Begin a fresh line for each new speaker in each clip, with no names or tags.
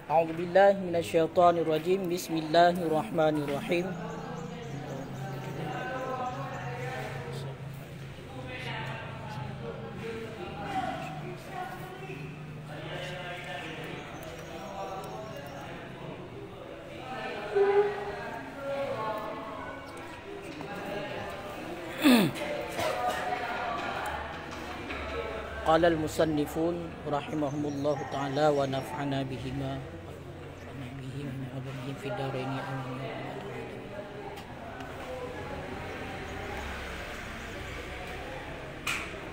A'udzubillahi minasyaitonirrajim. Bismillahirrahmanirrahim. Qala al-musannifun rahimahumullah ta'ala wa naf'ana bihima wa bihim wa bihim fid daraini amin.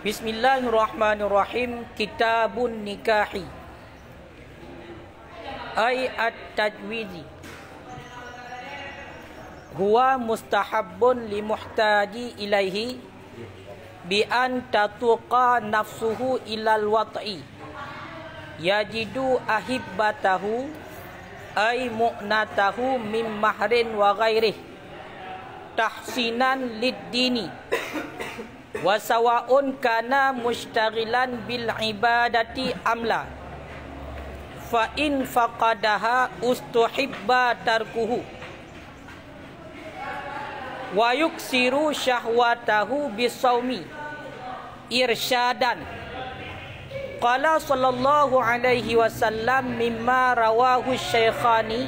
Bismillahirrahmanirrahim. Kitabun nikahi ay at-tajwizi huwa mustahabbun li muhtaji ilaihi bi an tatuqa nafsuhu ilal wat'i yajidu ahibbatahu ay mu'natahu mim mahrin wa ghairih tahsinan lid-dini wa sawa'un kana mushtaghilan bil ibadati amla fa in faqadaha ustuhibba tarkuhu wa yuksiru syahwatahu bisawmi irsyadan. Qala sallallahu alaihi wasallam mimma rawahu syaikhani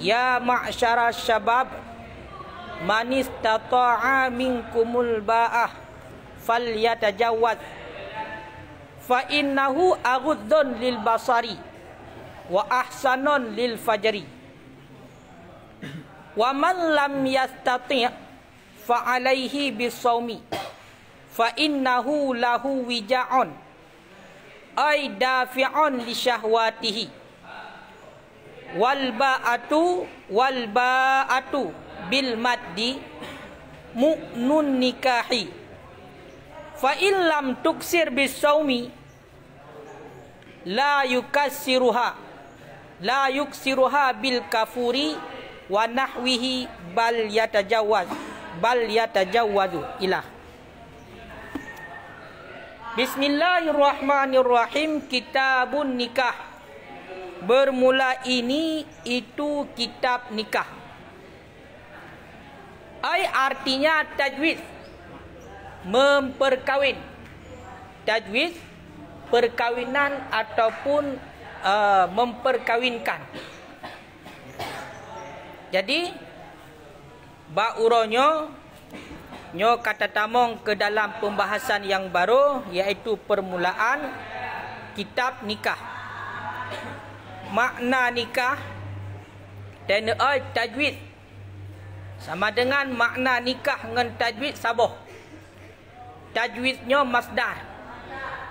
ya ma'syara syabab man istata'a minkumul ba'ah falyatajawwaz fa innahu aghuddun lil basari wa ahsanun lil fajri wa man lam yastati' fa alaihi bisawmi fa innahu lahu wija'un ay dafi'un li syahwatihi wal ba'atu bil maddi mu'nun nikahi fa in lam tuksir bisawmi la yuksiruha bil kafuri wa nahwihi bal yatajawwazu ilah. Bismillahirrahmanirrahim. Kitabun nikah. Bermula ini itu kitab nikah. Ai artinya tajwiz, memperkawin. Tajwiz perkawinan ataupun memperkawinkan. Jadi bauronyo nyo kata tamong ke dalam pembahasan yang baru, iaitu permulaan kitab nikah. Makna nikah dan tajwid sama dengan makna nikah dengan tajwid saboh. Tajwidnya masdar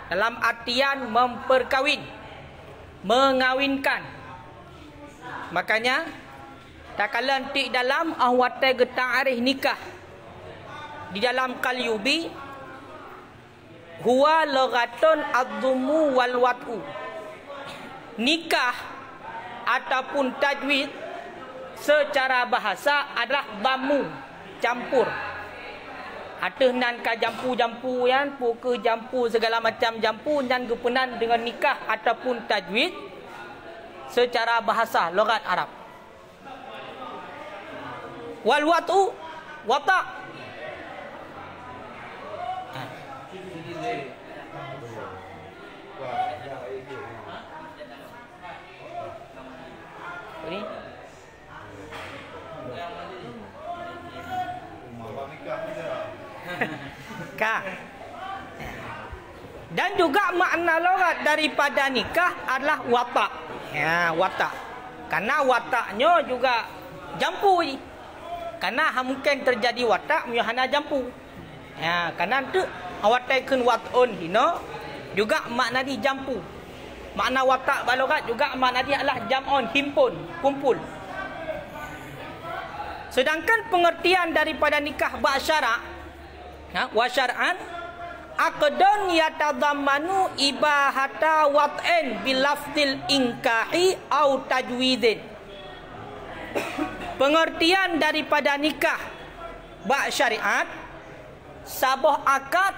dalam artian memperkawin, mengawinkan. Makanya tak kala nanti dalam ahwatai geta'arih nikah di dalam Qalyubi huwa lughatun adzumu wal wat'u. Nikah ataupun tajwid secara bahasa adalah damu, campur. Atau nan ka jampu-jampu yan, puke jampu segala macam jampu dan gepenan dengan nikah ataupun tajwid secara bahasa lughat Arab. Wal wat'u wata' ini nikah. Dan juga makna lughat daripada nikah adalah wata'. Ya, wata'. Karena wataknya juga jampu. Karena mungkin terjadi watak myahana jampu. Ya, karena tu awatai kun watun hino juga makna di jampu. Makna watak balogat juga makna dia adalah jam'un, himpun, kumpul. Sedangkan pengertian daripada nikah ba'syara, wa syar'an aqdun yatadammanu ibahata wat'in bilafdil inkahi au tajwidin. Pengertian daripada nikah bak syariat sabuh akad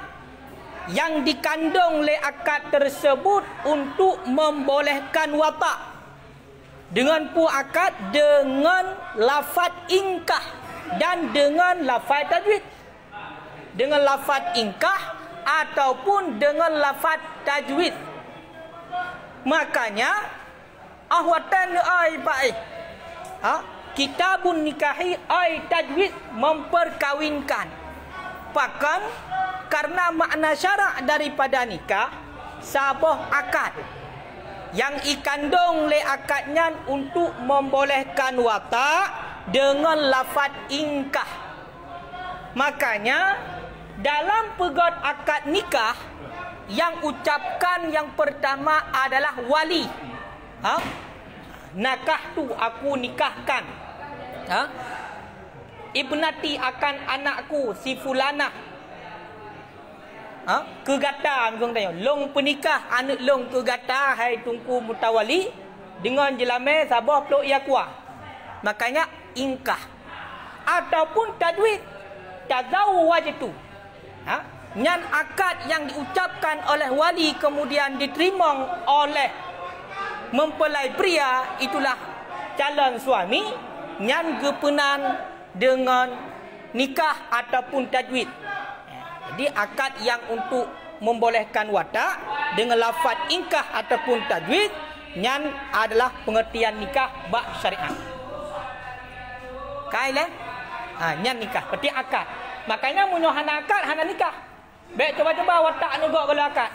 yang dikandung oleh akad tersebut untuk membolehkan watak Dengan pu akad dengan lafaz ingkah dan dengan lafaz tajwid. Dengan lafaz ingkah ataupun dengan lafaz tajwid. Makanya ahwatan ai baik. Kitabun nikahi ai tajwid memperkawinkan. Bahkan karena makna syarak daripada nikah sabah akad yang ikandung le akadnya untuk membolehkan watak dengan lafaz ingkah. Makanya dalam pegat akad nikah yang ucapkan yang pertama adalah wali. Nakah tu aku nikahkan. Ibnati akan anakku si fulanah. Kegata mungkin tanya. Long penikah anak long kegata hai tungku mutawali dengan jelame sabah peluk ia kuah. Makanya ingkah ataupun tajwid tazawwajtu. Nyan akad yang diucapkan oleh wali kemudian diterima oleh mempelai pria, itulah calon suami. Nyan gepenan dengan nikah ataupun tajwid. Jadi akad yang untuk membolehkan watak dengan lafaz ingkah ataupun tajwid, nyan adalah pengertian nikah bak syariat. Kaile? Nyan nikah, berarti akad. Makanya munyo hana akad, hana nikah. Baik coba-coba watak negok kalau akad.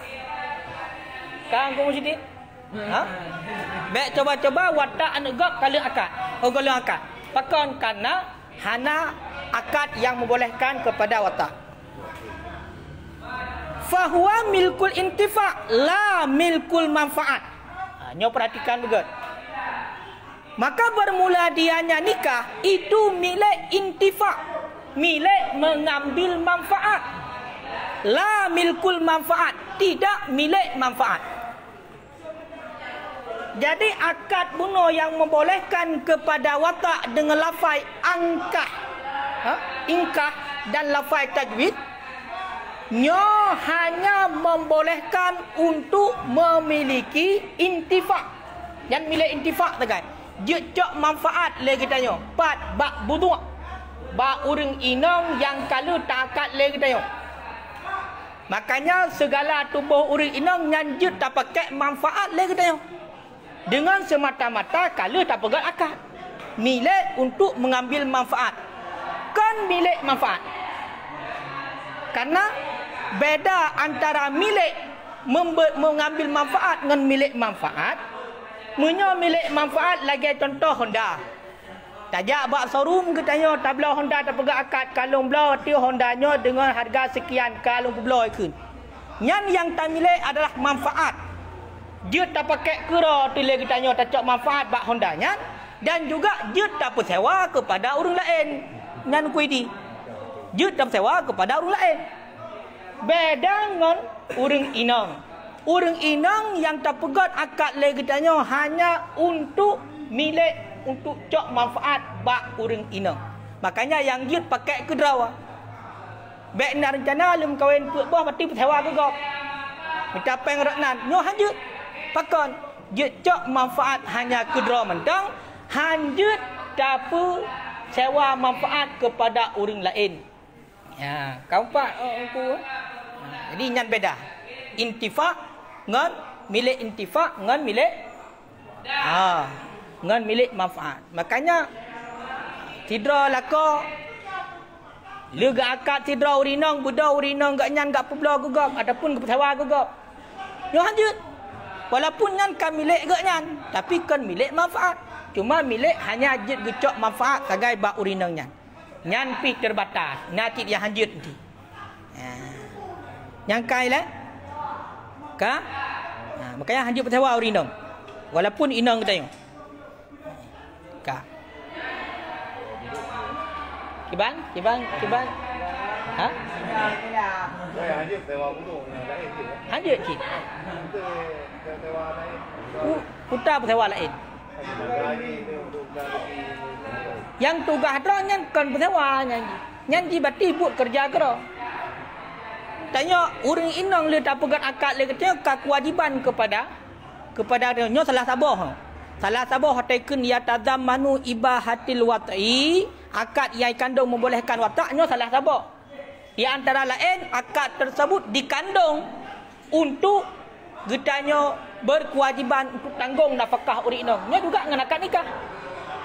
Kang Kong Sidin? Baik coba-coba watak negok kalau akad. Kalau akad. Pakon karena hana akad yang membolehkan kepada watak. Fahuwa milkul intifa la milkul manfaat. Nyo perhatikan betul. Maka bermula dianya nikah itu milik intifa, milik mengambil manfaat. La milkul manfaat, tidak milik manfaat. Jadi akad bunuh yang membolehkan kepada watak dengan lafaz angkah, ingkah dan lafaz tajwid, nyo hanya membolehkan untuk memiliki intifak. Yang milik intifak tegai. Jecok manfaat lagi tanya. Pat bak budu. Bak urang inang yang kalau takat lagi tanya. Makanya segala tubuh urang inang nyanjut tak pakai manfaat lagi tanya. Dengan semata-mata kalau tak pegang akad. Milik untuk mengambil manfaat. Kan milik manfaat. Karena beda antara milik mengambil manfaat dengan milik manfaat. Munyo milik manfaat lagi contoh Honda. Tajak bak showroom ke tanya tabla Honda tak pegang akad kalung belau ti Hondanya dengan harga sekian kalung belau ikun. Nyan yang tak milik adalah manfaat. Dia tak pakai kira tu lagi tanya tak cak manfaat bak Hondanya dan juga dia tak persewa kepada orang lain. Nyan kuidi. Dia tak persewa kepada orang lain. Beda dengan orang inang. Orang inang yang tak pegat akad lagi tanya hanya untuk milik untuk cok manfaat bak orang inang. Makanya yang dia pakai kedrawa. Baik nak rencana lem kawin put bawah mati persewa ke gop. Minta peng raknan. Nyo hanjut. Pakon dia cok manfaat hanya kedrawa mentang, hanjut dapu sewa manfaat kepada orang lain. Ya, kau pak aku. Jadi nyan beda. Intifak dengan milik intifak dengan milik dengan milik manfaat. Makanya tidra lako lega akad tidra urinang buda urinang gak nyan gak pebla gugap ataupun kepesewa gugap. Yo lanjut. Walaupun nyan kan milik gak nyan, tapi kan milik manfaat. Cuma milik hanya jet gecok manfaat sebagai bak urinang nyan. Nyan pi terbatas. Nanti dia hanjut nanti. Yang kai lah. Ka? Makanya hanjut persewa urinang. Walaupun inang kita tengok. Ka. Kiban? Ha? Hanjut sewa bunuh. Hanjut cik. Putar persewa lain. Yang tugas dah nyan kan persewa nyanyi berarti buat kerja kera. Tanya orang inang le tak pegang akad le katanya kewajiban kepada dia nyo salah sabah. Salah satu hataikun ya tadammanu ibahatil wat'i, akad yang kandung membolehkan wataknya salah satu. Di antara lain akad tersebut dikandung untuk getanya berkewajiban untuk tanggung nafkah urikna. Nya juga dengan akad nikah.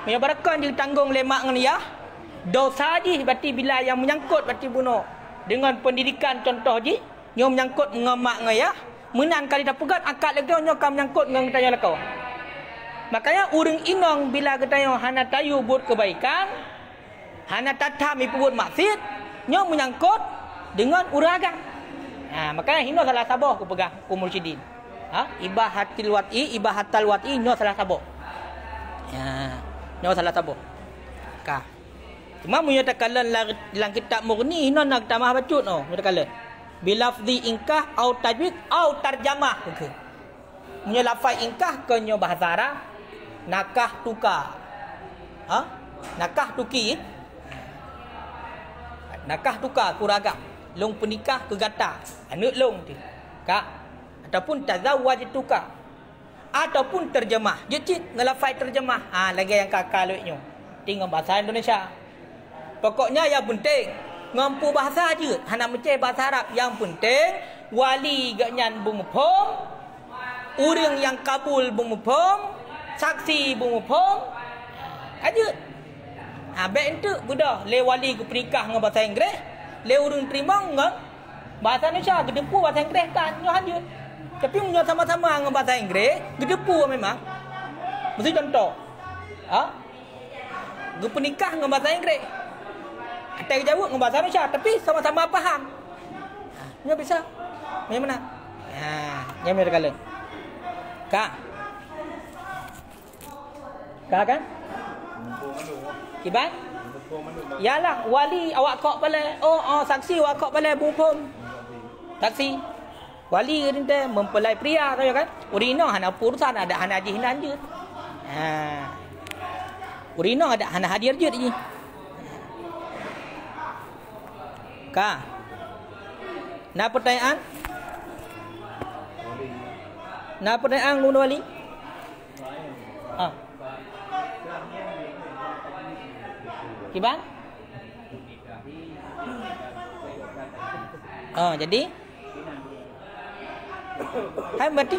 Yang berakan ditanggung lemak dengan ya. Dosa ji berarti bila yang menyangkut berarti bunuh. Dengan pendidikan contoh ji, yang menyangkut mengemak dengan ya. Menan kali dah pegat akad lagi nya akan menyangkut dengan getanya lekau. Makanya urang inong bila getanya hana tayu buat kebaikan, hana tatah mi buat maksiat, nya menyangkut dengan uragan. Makanya hino salah sabah aku pegang kumursyidin. Ibahatil wat'i, ibahatal wat'i nyo salah sabah. Nyo salah sabah. Ka. Cuma munyo takalan dalam kitab Mughni hino nak tamah bacut no, munyo takalan. Bilafzi inkah au tajwid au tarjamah. Munyo lafaz inkah ke nyo bahasa Arab, nakah tukar. Nakah tuki. Nakah tukar kuragam. Long penikah ke gata. Anak long tu. Kak. Ataupun tazawwaj tukar. Ataupun terjemah. Jecit ngelafai terjemah. Lagi yang kakak luiknya. Tinggal bahasa Indonesia. Pokoknya yang penting ngampu bahasa je. Hana mencari bahasa Arab. Yang penting wali ganyan bumupong. Orang yang kabul bumupong. Saksi bumupong. Aja. Baik itu gudah. Le wali ke pernikah dengan bahasa Inggeris. Le urang terima dengan bahasa Indonesia. Gedepu bahasa Inggeris kan. Nyo hanya. Tapi menyo sama-sama dengan bahasa Inggeris. Gedepu memang. Mesti contoh. Ge pernikah dengan bahasa Inggeris. Ada jawab dengan bahasa Indonesia. Tapi sama-sama faham. Nyo bisa. Macam mana? Nyo mereka kala. Kak. Kak kan? Kiban? Yalah, wali awak kok balai. Saksi awak kok balai bupum. Saksi. Wali kita mempelai pria tahu kan? Urino hana urusan ada hana haji hinan je. Urino ada hana hadir je ni. Ka. Nak pertanyaan? Nak pertanyaan guna wali? Kiban? Jadi hai berarti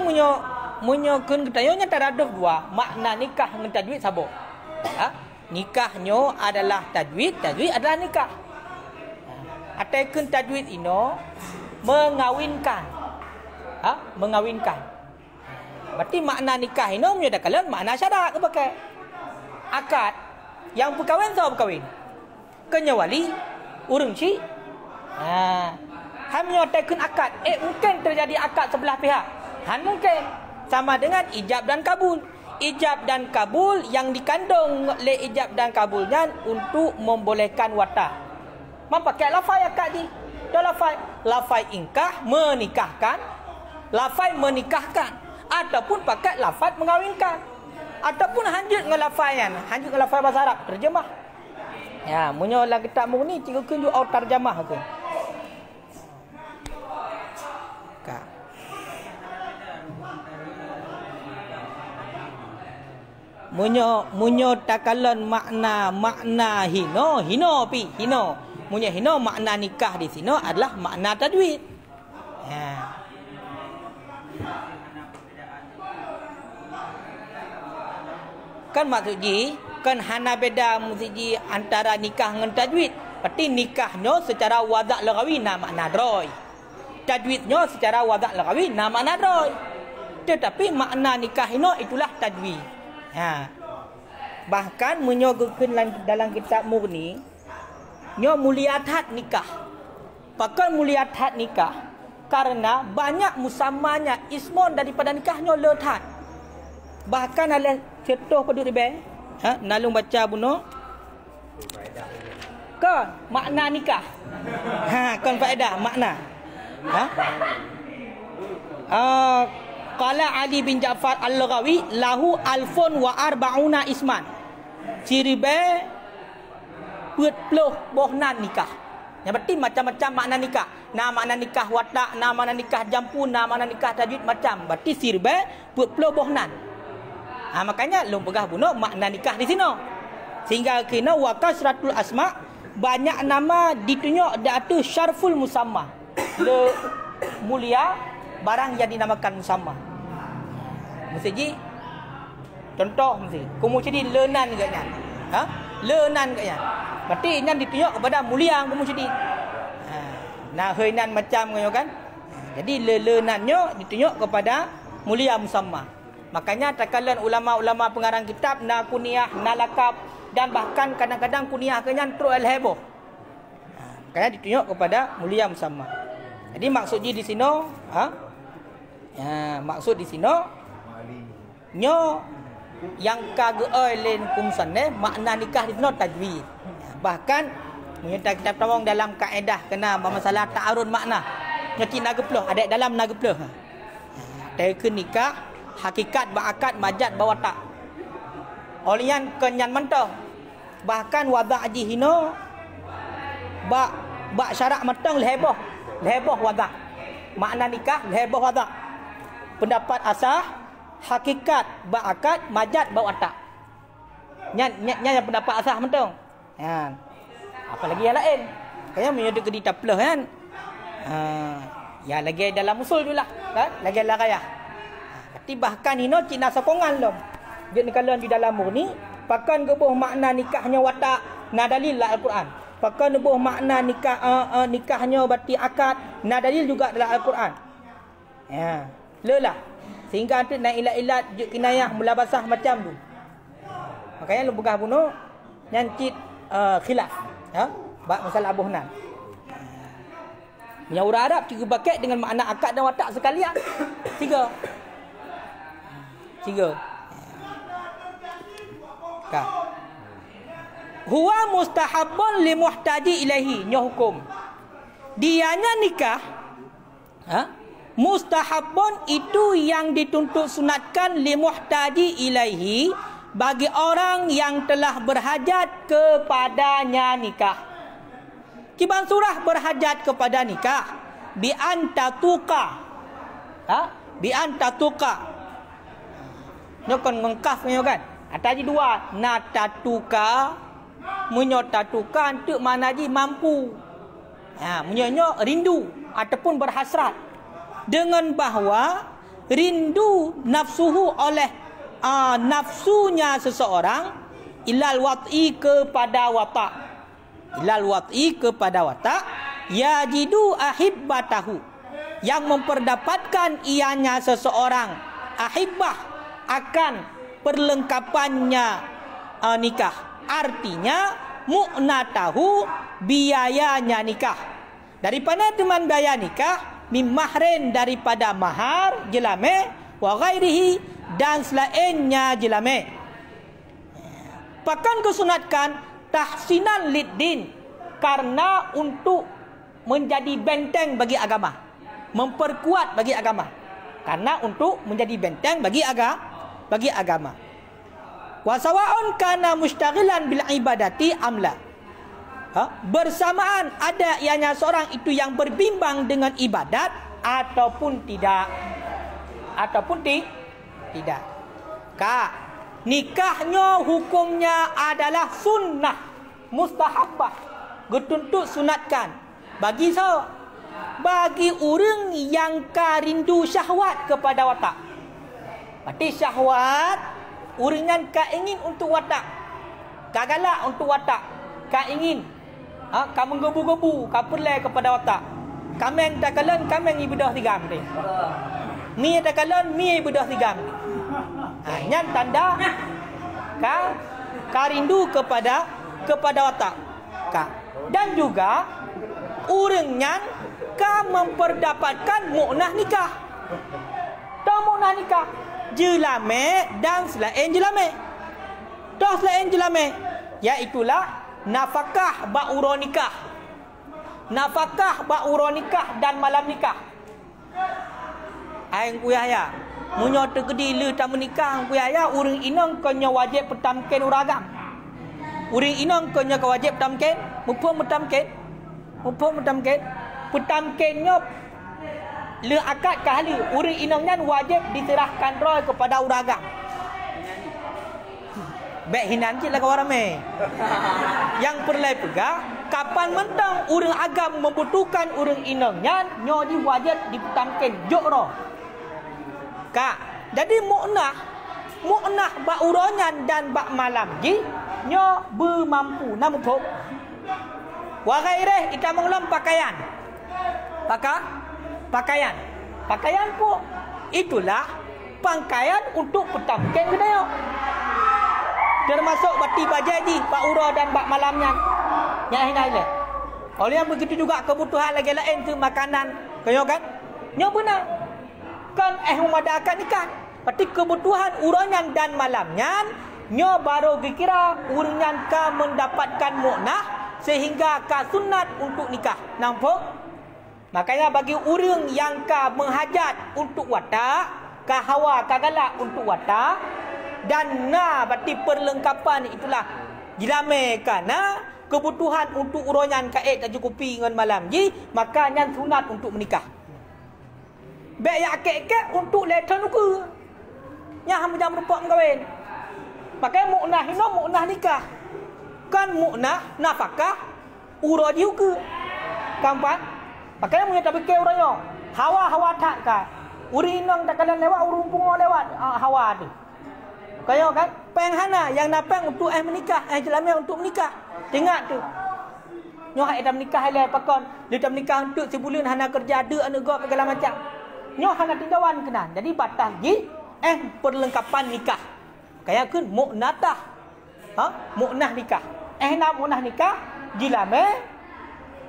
munyo kun ketayonya taraduf dua makna nikah dengan tajwid sabo. Nikahnya adalah tajwid, tajwid adalah nikah. Ataikun tajwid ino mengawinkan. Mengawinkan. Berarti makna nikah ino munyo dakalan makna syarat ke pakai akad. Yang berkahwin atau berkahwin? Kenya wali, urang cik. Han menyatakan akad. Mungkin terjadi akad sebelah pihak. Han mungkin. Sama dengan ijab dan kabul. Ijab dan kabul yang dikandung oleh ijab dan kabulnya untuk membolehkan watak. Pakai lafaz akad ni. Dah lafaz ingkah, menikahkan. Lafaz menikahkan. Ataupun pakai lafaz mengawinkan. Ataupun hanjut dengan lafazan. Hanjut dengan lafaz bahasa Arab. Terjemah. Ya, munyo lah kitab Mughni cikgu kunjuk au terjemah tu. Ka. Munyo takalan makna hino pi hino. Munyo hino makna nikah di sini adalah makna tajwid. Ya. Kan maksudnya kan hana beda musiji antara nikah dengan tajwid. Berarti nikahnya secara wadah lagawi nama nadroy. Tajwidnya secara wadah lagawi nama nadroy. Tetapi makna nikah itulah tajwid. Bahkan menyogokan dalam kitab Mughni nyo muliatat nikah. Pakai muliatat nikah karena banyak musamanya ismon daripada nikahnya letat. Bahkan ada contoh pada ribe, nalung baca buno. Kan makna nikah. Kan faedah makna. Qala Ali bin Ja'far Al-Laghawi lahu alfun wa arba'una isman. Ciribe puluh bohnan nikah. Yang berarti macam-macam makna nikah. Nama makna nikah watak, nama makna nikah jampu, nama makna nikah tajwid macam. Berarti sirbe puluh bohnan. Makanya long pegah bunuh makna nikah di sini. Sehingga kena wakasratul asma, banyak nama ditunjuk datu syarful musamma. Le mulia barang yang dinamakan musamma. Mesti contoh mesti. Kamu jadi lenan katnya. Lenan katnya. Berarti nan ditunjuk kepada mulia kamu jadi. Nah, heunan macam kan. Jadi lenannya ditunjuk kepada mulia musamma. Makanya takalan ulama-ulama pengarang kitab na kuniyah, na lakab, dan bahkan kadang-kadang kuniyah kenyan terus al-heboh. Makanya ditunjuk kepada mulia musamma. Jadi maksudnya di sini, maksud di sini nyo yang kagoi len kumsan makna nikah di sini tajwid. Bahkan menyertai kitab tawang dalam kaedah kena masalah ta'arud makna. Nyaki nageploh ada dalam nageploh. Teka nikah hakikat ba'akad majad bawata. Olian kenyan mentang. Bahkan wada' aji hino ba syarak mentang leheboh wada'. Makna nikah leheboh wada'. Pendapat asah hakikat ba'akad majad bawata. Nyan pendapat asah mentang. Yan. Apalagi yang lain. Kaya menyudah ke ditaplah kan. Ya lagi dalam usul julah kan? Lagi lah kaya. Bahkan ini cina sokongan lom. Dia kalau di dalam murni, pakan gebuh makna nikahnya watak, na dalil lah Al-Quran. Pakan gebuh makna nikahnya berarti akad, na dalil juga dalam Al-Quran. Ya, lelah. Sehingga nanti nak ilat-ilat kinayah mulabasah macam tu. Makanya lu begah bunuh nyancit khilaf. Bab masalah abuhnan. Yang orang Arab tiga paket dengan makna akad dan watak sekalian. Tiga. Huwa mustahabun li muhtaji ilaihi, nya hukum. Dianya nikah, mustahabun itu yang dituntut sunatkan li muhtaji ilaihi bagi orang yang telah berhajat kepadanya nikah. Kiban surah berhajat kepada nikah bi antatuka. Bi antatuka. Nyokon ngengkaf nyo kan. Ataji dua natatuka menyotatuka untuk mana ji mampu. Menyonyo rindu ataupun berhasrat dengan bahawa rindu nafsuhu oleh nafsunya seseorang ilal wat'i kepada watak. Ilal wat'i kepada watak yajidu ahibbatahu, yang memperdapatkan ianya seseorang ahibbah akan perlengkapannya nikah. Artinya mu'natahu biayanya nikah. Daripada teman biaya nikah mim mahrin daripada mahar jelame wa ghairihi dan selainnya jelame. Bahkan kesunatkan tahsinan liddin karena untuk menjadi benteng bagi agama, memperkuat bagi agama. Karena untuk menjadi benteng bagi agama. Wa sawa'un kana mushtaghilan bil ibadati amla. Bersamaan ada ianya seorang itu yang berbimbang dengan ibadat ataupun tidak. Tidak. Nikahnya hukumnya adalah sunnah mustahabbah, dituntut sunatkan. Bagi siapa? Bagi orang yang rindu syahwat kepada watak. Berarti syahwat orang yang ingin untuk watak, galak untuk watak, ingin kamu gebu-gebu, kapulai kepada watak. Kamen takalan kamen ibadah tigam ni. Mi takalan mi ibadah tigam. Nyan tanda ka rindu kepada watak. Dan juga orang yang memperdapatkan mu'nah nikah. Tahu mu'nah nikah? Jelame dan selain jelame. Tahu selain jelame? Iaitulah nafkah ba'uro nikah. Nafkah ba'uro nikah dan malam nikah. Aing kuyaya. Munyo tegedi le tamu nikah kuyaya urang inang kanya wajib pertamken uragam. Urang inang kanya wajib pertamken, mumpung pertamken. Pertamkennya le akad kahli urang inangnya wajib diserahkan roy kepada uragam. Baik hinan cik lah kawan ramai. Yang perlu pegang, kapan mentang urang agam membutuhkan urang inangnya, nyo di wajib dipetangkan jokro. Kak, jadi mu'nah bak uronyan dan bak malam ji, nyo bermampu namun kok. Wa ghairih kita mengulam pakaian. Pakaian pun itulah pakaian untuk petangkan kedaya. Termasuk bati bajaji, bak ura dan bak malamnya. Yang ini. Oleh yang begitu juga kebutuhan lagi lain tu makanan. Kaya kan? Nyo benar. Kan memadakan ikan. Berarti kebutuhan uranyan dan malamnya, nyo baru dikira uranyan ka mendapatkan mu'nah sehingga ka sunat untuk nikah. Nampak? Makanya bagi orang yang ka menghajat untuk watak, ka hawa, ka galak untuk watak, dan berarti perlengkapan itulah jilame kana kebutuhan untuk uranyan kaid tak cukupi dengan malam ji, maka nyan sunat untuk menikah. Baik yang akik-akik untuk leton nuku. Yang hamba jam rupak mengkawin. Pakai mu'nah ini mu'nah nikah. Kan mu'nah nafkah ura juga. Kampan? Pakai punya tak fikir uranya. Hawa tak ka. Uri inang tak kalian lewat urung pungo lewat hawa tu. Kaya kan? Penghana yang napang untuk menikah, jelama untuk menikah. Tengok tu. Nyo hak dah menikah hai pakon. Dia dah menikah untuk sebulan hana kerja ada negara segala macam. Nyo hana tindawan kenan. Jadi batas ji perlengkapan nikah. Kaya kun mu'natah. Mu'nah nikah. Nak mu'nah nikah jilame,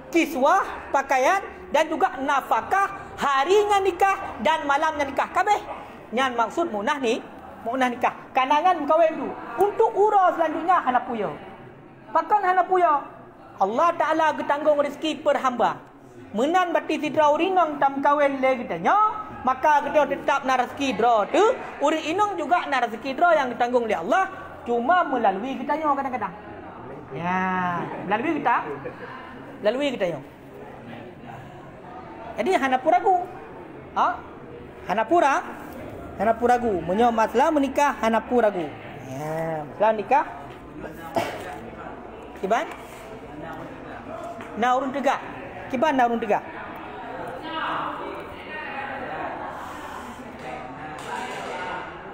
kiswah, pakaian dan juga nafkah harinya nikah dan malamnya nikah. Kabeh. Nyan maksud mu'nah ni, mu'nah nikah. Kanangan kawin tu. Untuk ura selanjutnya hana puya. Pakan hana puya. Allah Ta'ala getanggung rezeki per hamba. Menan bati sidra urinang tam kawin le kitanya, maka kita tetap na rezeki dra tu. Uri inang juga na rezeki dra yang ditanggung oleh Allah, cuma melalui kitanya kadang-kadang. Ya, melalui kitanya. Jadi hana puragu. Hana puragu. Menyo masalah menikah hana puragu. Ya, masalah nikah. Kiban? Na urun tegak. Kiban na urun tegak.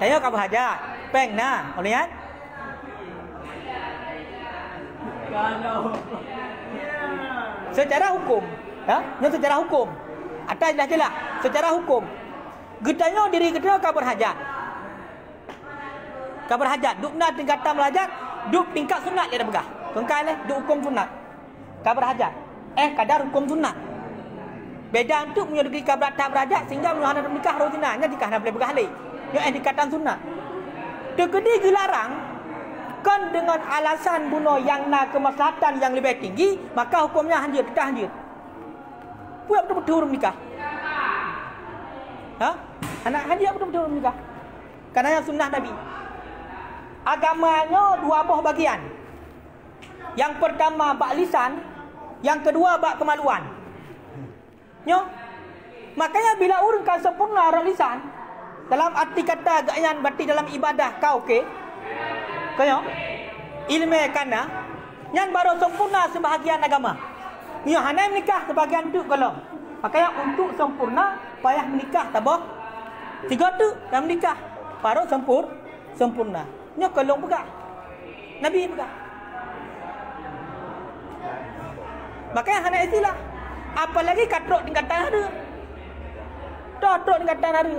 Tayo ka bahajat. Peng na, ulian. Secara hukum, secara hukum. Atas jelas. Secara hukum. Getanya diri kita ka berhajat. Ka berhajat, dukna tingkatan berhajat, duk tingkat sunat dia dah begah. Tungkai leh, duk hukum sunat. Ka berhajat. Kadar hukum sunat. Beda untuk menyuruh kabar tak berhajat sehingga menuhana menikah rozinanya jika hana boleh bergahli. Yang dikatakan sunat. Terkedi dilarang kan dengan alasan bunuh yang nak kemaslahatan yang lebih tinggi, maka hukumnya hanjir, tetap hanjir. Puak betul-betul menikah. Anak hanjir betul-betul menikah. Karena yang sunnah Nabi. Agamanya dua buah bagian. Yang pertama bak lisan, yang kedua bak kemaluan. Makanya bila orang kan sempurna orang lisan, dalam arti kata gayan berarti dalam ibadah kau okey. Kaya ilmu kana yang baru sempurna sebahagian agama. Hana menikah sebahagian tu kalau. Makanya untuk sempurna payah menikah tabah. 3 tu dah menikah baru sempurna. Nya kalau pegang. Nabi pegang. Makanya hana istilah. Apalagi katrok tingkatan ada. Katrok tingkatan ada.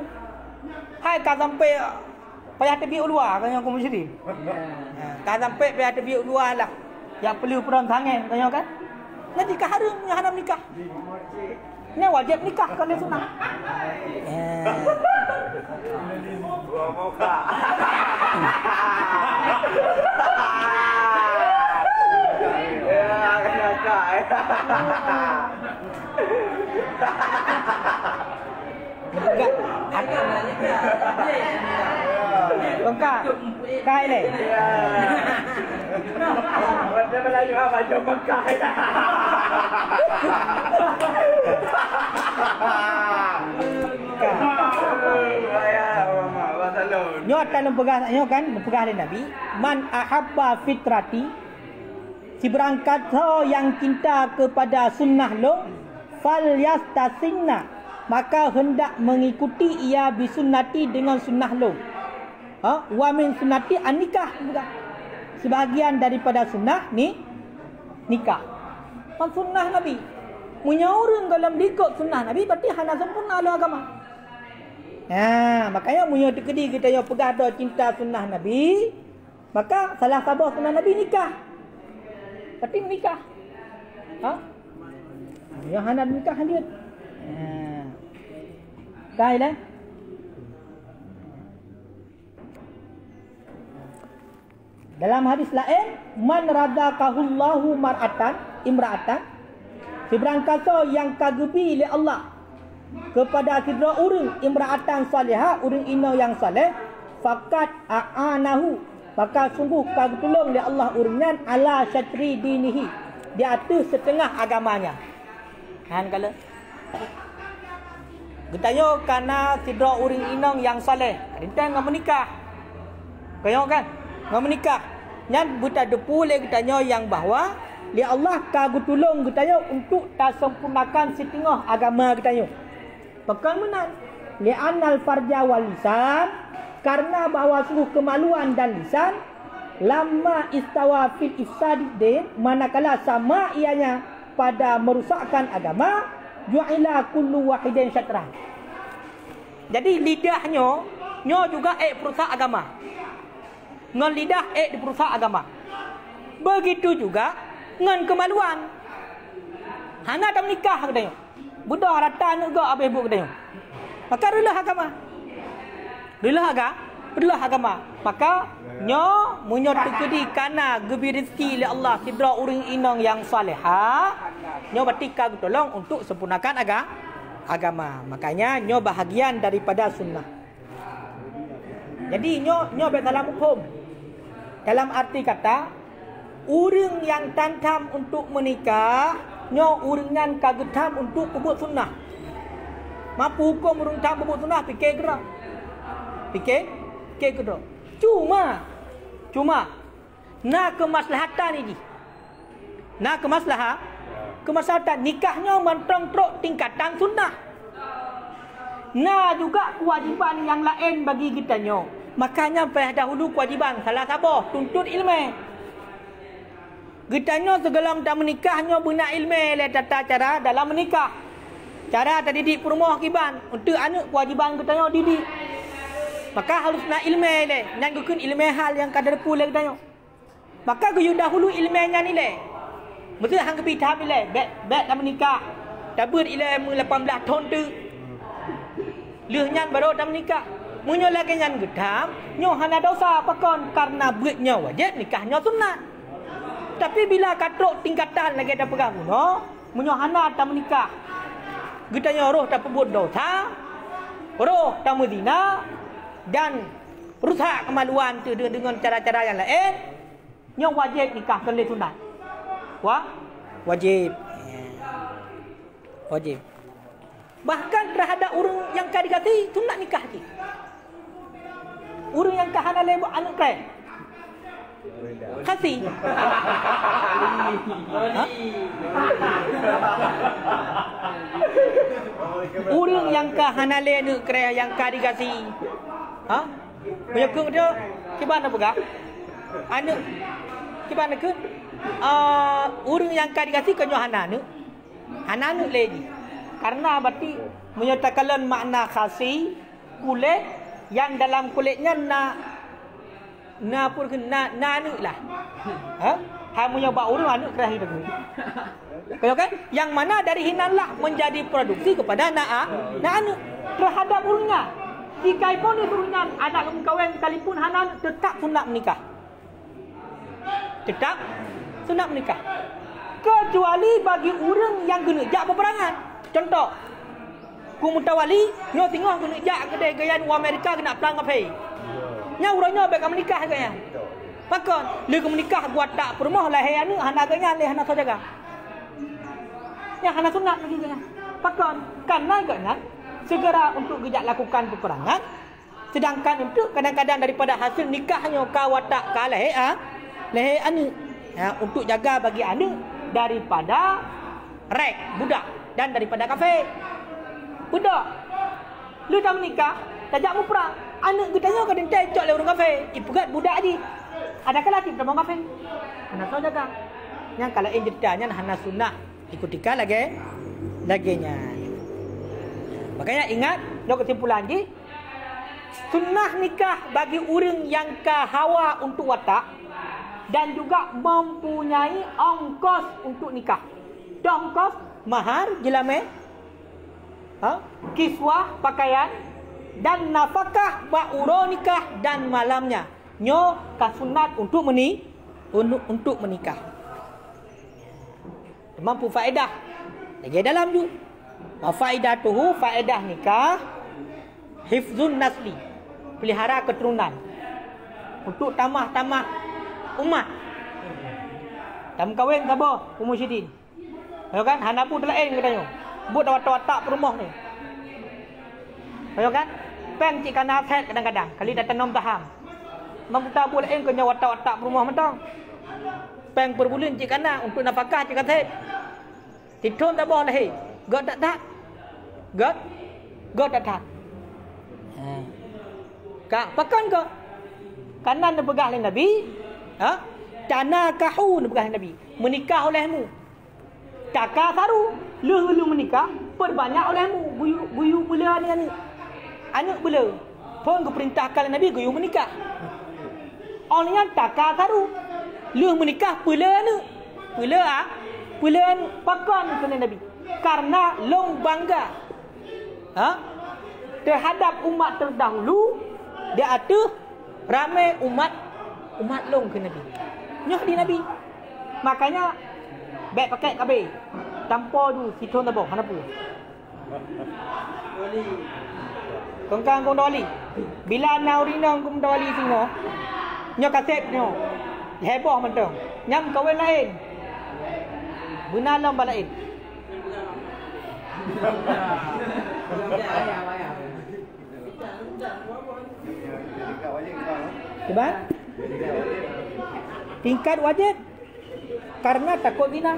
Hai kau sampai payah terbiuk luar kan yang aku mesti. Kau sampai payah terbiuk luar lah. Yang perlu peran tangan kan kan. Nanti kah harum yang hana nikah. Ini wajib nikah kalau sunat. Gua mau kak. Bangka, kai ni. Dia Melayu apa? Jom bangka. Ayah, mama, batalon. Nyo dalam pegah nyo kan, pegah Nabi, man ahabba fitrati, si berangkat yang cinta kepada sunnah lo, fal yastasinna, maka hendak mengikuti ia bisunnati dengan sunnah lo. Wa min sunnati an-nikah juga. Sebahagian daripada sunnah ni nikah. Pan sunnah Nabi. Punya orang kalau ikut sunnah Nabi berarti hana sempurna lo agama. Makanya punya tekedi kita yang pegang dah cinta sunnah Nabi, maka salah sabah sunnah Nabi nikah. Berarti nikah. Yang hana nikah dia. Kailah. Dalam hadis lain, man radakahullahu imra'atan, si berangkasa yang kagebi oleh Allah kepada sidra urang imra'atan salihah, urang ina yang saleh, faqad a'anahu, maka sungguh kagtulung oleh Allah urangnya ala syatri dinihi, di atas setengah agamanya. Kan kala getayo kana sidra urang ina yang saleh, rintang ngam menikah. Kayo kan? Ngam menikah. Nyan buta depu le getayo yang bahwa li Allah kagtulung getayo untuk tak sempurnakan setengah agama getayo. Bukan benar. Li'annal farja wal lisan, karena bahwa sungguh kemaluan dan lisan lama istawa fil ifsadiddin, manakala sama ianya pada merusakkan agama, ju'ila kullu wahidin syatran. Jadi lidahnya nyo juga perusak agama. Ngan lidah diperusak agama. Begitu juga ngan kemaluan. Hana dah menikah katanya. Budak rata nak gak habis ibu katanya. Maka relah agama. Relah agama. Maka nyo munyo tekedi kana gebi rezeki oleh Allah sidra urang inang yang salihah, nyo bertika tolong untuk sempurnakan agama. Makanya nyo bahagian daripada sunnah. Jadi nyo dalam hukum. Dalam arti kata urang yang tantam untuk menikah, nyo urang yang kagetam untuk berbuat sunnah. Mampu hukum urang tam berbuat sunnah fikir gerak. Fikir gerak. Cuma nak kemaslahatan ini. Nak kemaslahatan nikahnya mentong truk tingkatan sunnah. Nah juga kewajiban yang lain bagi kita nyo. Makanya dahulu kewajiban salah sabah tuntut ilmu. Kita nyo segelam tak menikahnya bina ilmu le tata cara dalam menikah. Cara tak didik perumah kiban untuk anak kewajiban kita nyo didik. Maka harus nak ilmu le, nan gukun ilmu hal yang kadar pula kita nyo. Maka guyu dahulu ilmunya ni le. Mesti hang kepi tahap le, bet tak menikah. Dapat ilmu 18 tahun tu. Leuh nyan baru tak menikah. Munyo lagi nyan gedam, nyo hana dosa pakon karena buatnya wajib, nikahnya sunat. Tapi bila katrok tingkatan lagi ada pegang munyo hana tak menikah. Gedanya roh tak perbuat dosa, roh tak menzina dan rusak kemaluan tu dengan cara-cara yang lain, nyo wajib nikah kena sunat. Wajib. Bahkan terhadap orang yang kadikati sunat nikah ti. Orang yang kahana lebu anak kaya kasih. Orang yang kahana lebu kaya yang kadikasi. Menyokong dia kibana pegak anak kibana ke orang yang kadikasi kanyo hana anak lagi. Karena berarti menyatakan makna khasi kulit yang dalam kulitnya na anu lah. Hamunya ba urang anu kerah hidup ni. Kalau kan yang mana dari hinanlah menjadi produksi kepada anu terhadap urangnya. Jika pun urangnya anak kawin sekalipun hanan tetap sunat menikah. Tetap sunat menikah. Kecuali bagi urang yang guna jak peperangan. Contoh ku mutawali nyo tengok guna jak kedai gaya Amerika kena perang apa. Nya urangnya baik menikah gaya. Pakon le ke menikah buat tak perumah lah hai anu hana gaya le hana sajaga. Ya hana sunat lagi gaya. Pakon karena segera untuk gejak lakukan peperangan Sedangkan untuk kadang-kadang daripada hasil nikahnya ka watak ka leher anak. Untuk jaga bagi anak daripada budak dan daripada kafir. Budak lu dah menikah, tajak mu perang. Anak kita tanya kau dentai cok le orang kafir. Ipugat budak di. Adakah laki sama kafir? Anak kau jaga. Yang kalau ceritanya hana sunnah ikutika laginya. Makanya ingat, lo kesimpulan ji, sunnah nikah bagi orang yang hawa untuk watak dan juga mempunyai ongkos untuk nikah. Ongkos mahar jelame, kiswah pakaian dan nafkah ba'uro nikah dan malamnya. Nyo kasunat untuk menikah. Mampu faedah. Lagi dalam tu. Faedatuhu faedah nikah hifzun nasli. Pelihara keturunan. Untuk tamah-tamah umat. Tam kahwin sabar umusyidin. Tahu kan? Hanapu telain katanya. Buat watak-watak perumah ni. Tahu kan? Pen cik kana set kadang-kadang kali dah tanam taham. Mampu tabu lain kena watak-watak perumah mentang. Pen per bulan cik kana untuk nafkah cik kata. Tidun tak boleh lagi. God tak. God tak. Kak pakan ke? Kanan dia pegang oleh Nabi. Tana kahu dia pegang Nabi. Menikah olehmu. Takah saru. Lu menikah. Perbanyak olehmu. Guyu bela ni. Anak bela. Pun keperintahkan Nabi guyu menikah. Orangnya takah saru. Lu menikah bela anak. Bela pakan kena Nabi. Karena long bangga terhadap umat terdahulu, dia ada ramai umat long ke Nabi. Nyoh di Nabi. Makanya baik pakai kabeh. Tanpa tu situ nabo hanapu. Kongkang kong doli. Bila naurinang kong doli singo. Nyoh kasep nyoh. Heboh mentong. Nyam kawan lain. Benar lam balain. Coba. Tingkat wajib. Karena takut zina.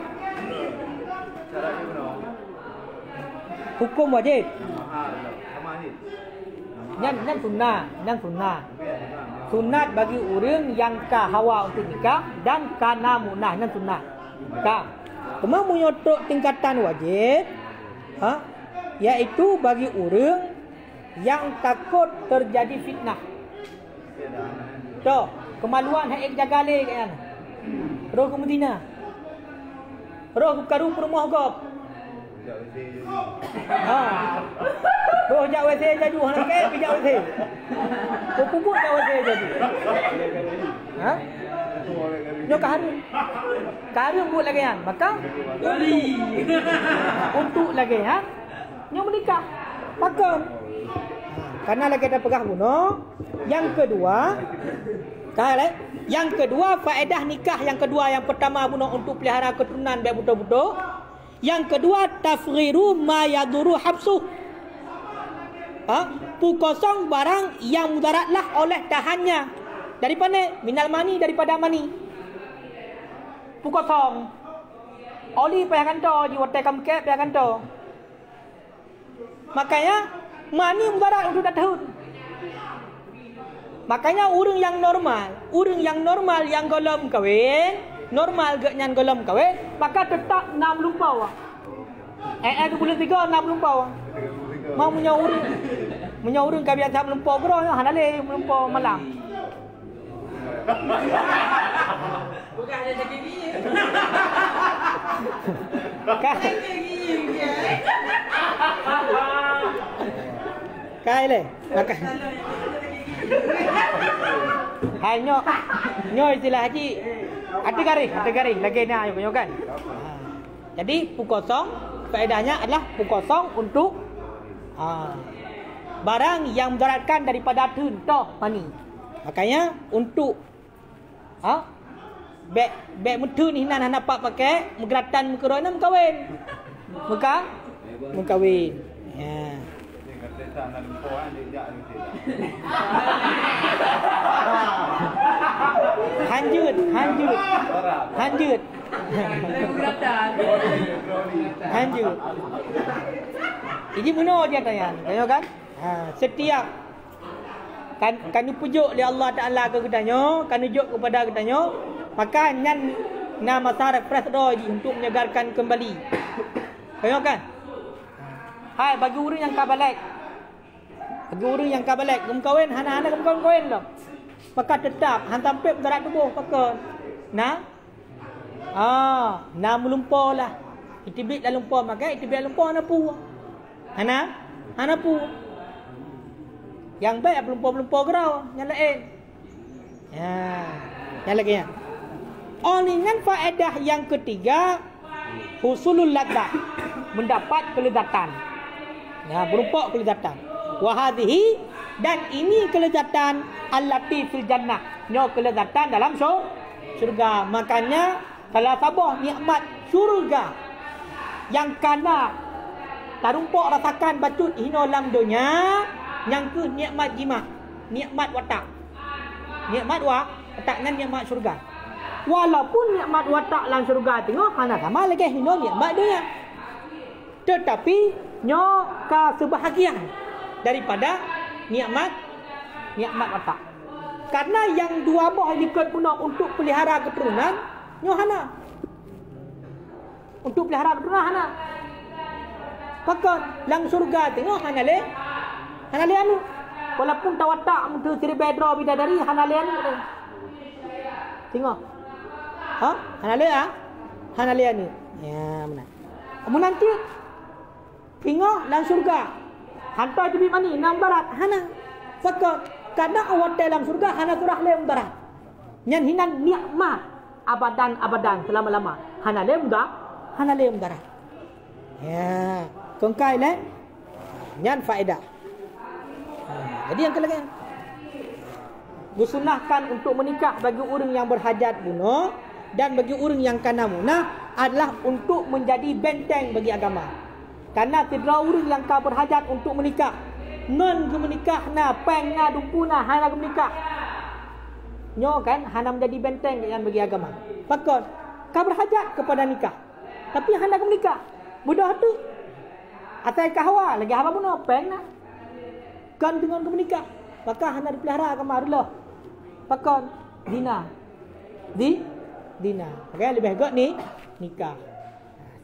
Hukum wajib. Yang sunnah. Sunat bagi orang yang hawa untuk nikah dan kana munah. Yang sunnah. Cuma menyotok tingkatan wajib, yaitu bagi orang yang takut terjadi fitnah. Tuh, kemaluan hak jaga le kan. Roh ke Medina. Roh ke karu rumah kau. Roh jak WC jadu hang ke pijak WC. Kubuk jak WC jadu. Nyo karu buat lagi kan. Maka untuk lagi nyo menikah. Pakai. Karena lagi ada pegah bunuh. Yang kedua faedah nikah yang kedua, yang pertama bunuh untuk pelihara keturunan biar budak-budak. Yang kedua tafghiru ma yaduru habsuh. Kosong barang yang mudaratlah oleh tahannya. Daripada minal mani, daripada mani. Kosong. Oli payah kantor, jiwatai kamkep payah kantor. Makanya mani mudarat untuk datang. Makanya orang yang normal yang golom kahwin, normal gak nyan golom kahwin, maka tetap 6 lumpau. Ke bulan 3 6 lumpau. Mau menyaurin kebiasaan lumpau bro, hanale lumpau malam. Bukan ada gigi. Kai le, makan. Hai nyo istilah haji. Ada garing lagi ni ayo kan. Jadi kosong faedahnya adalah kosong untuk barang yang mudaratkan daripada tuntoh mani. Makanya untuk bek mutu ni nan dapat pakai mugratan mukerona mukawin. Mukawin. Ya.
tak nak lupa kan dia jak ni dia.
Hanjut. Hanjut. Ini benar dia tanya. Tengok kan? Setiap kan pujuk oleh Allah Taala ke katanya, kan ujuk kepada katanya, maka nyan nama saraf presroji untuk menyegarkan kembali. Tengok kan? Hai bagi orang yang kabalek. Bagi orang yang kabalek, kawin hana-hana kawin dah. Maka tetap hantam pep darat tubuh maka nah melumpur lah. Itibit dah lumpur maka itibit lumpur hana pu. Hana pu. Yang baik melumpur gerau, yang lain. Yang lagi ya. Dengan faedah yang ketiga, husulul ladzat, mendapat kelezatan. Berupa kelezatan. Wahadhihi, dan ini kelezatan allati fil jannah. Kelezatan dalam syurga. Makanya kalau sabah nikmat syurga yang kana tarumpak rasakan bacut hino lam dunia, yang ke nikmat jima, nikmat watak. Nikmat watak dengan nikmat syurga. Walaupun nikmat watak dalam syurga tengok hana sama lagi hino nikmat dunia. Tetapi ka sebahagian daripada nikmat watak. Karena yang dua buah dikut guna untuk pelihara keturunan, hana. Untuk pelihara keturunan hana. Pakon lang surga tengok hana le anu. Walaupun tawatak untuk siri bedro bidadari hana le anu. Tengok. Hana le anu. Ya benar. Kamu nanti tengok lang surga. Hantar jebit mani nang barat hana. Pakon karena awak dalam surga hana surah le barat. Nyan hinan nikmat abadan selama-lama. Hana le barat. Ya, kongkai le. Nyan faedah. Jadi yang kelima, disunahkan untuk menikah bagi orang yang berhajat bunuh dan bagi orang yang kana munah adalah untuk menjadi benteng bagi agama. Karena tidak orang yang ka berhajat untuk menikah, non ke menikah na peng na dumpuna hana ke menikah. Kan hana menjadi benteng yang bagi agama. Pakon ka berhajat kepada nikah. Tapi hana ke menikah. Budak tu atai kahwa lagi apa bunuh peng na. Kan dengan menikah, maka hana dipelihara agama Allah. Pakon dina. Okay, lebih baik ni nikah.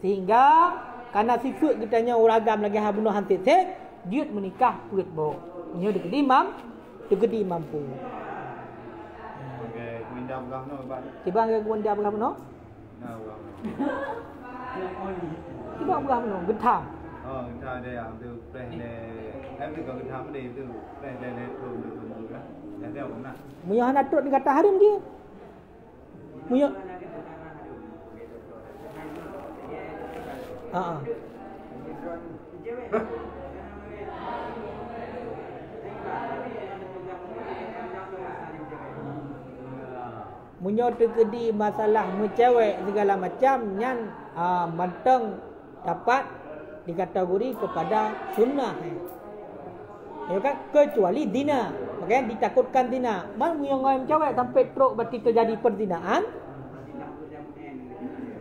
Sehingga karena sifat kitanya uragam lagi habunuh hantit dia menikah kulit bo. Nya degedi mampu.
Okey, kuinda berah no ba.
Tiba ke kuinda berah no? Tiba berah no getam.
Getam dia tu pleh le. Em tu kalau getam dia tu pleh le tu kan. Dia pun nak.
Munya hana trut kata harim dia. Munya Munyo terjadi masalah mencewek segala macam yang manteng dapat dikategori kepada sunnah. Ya kan? Kecuali dina. Makanya ditakutkan dina. Man munyo ngoy mencewek sampai teruk berarti terjadi perzinaan.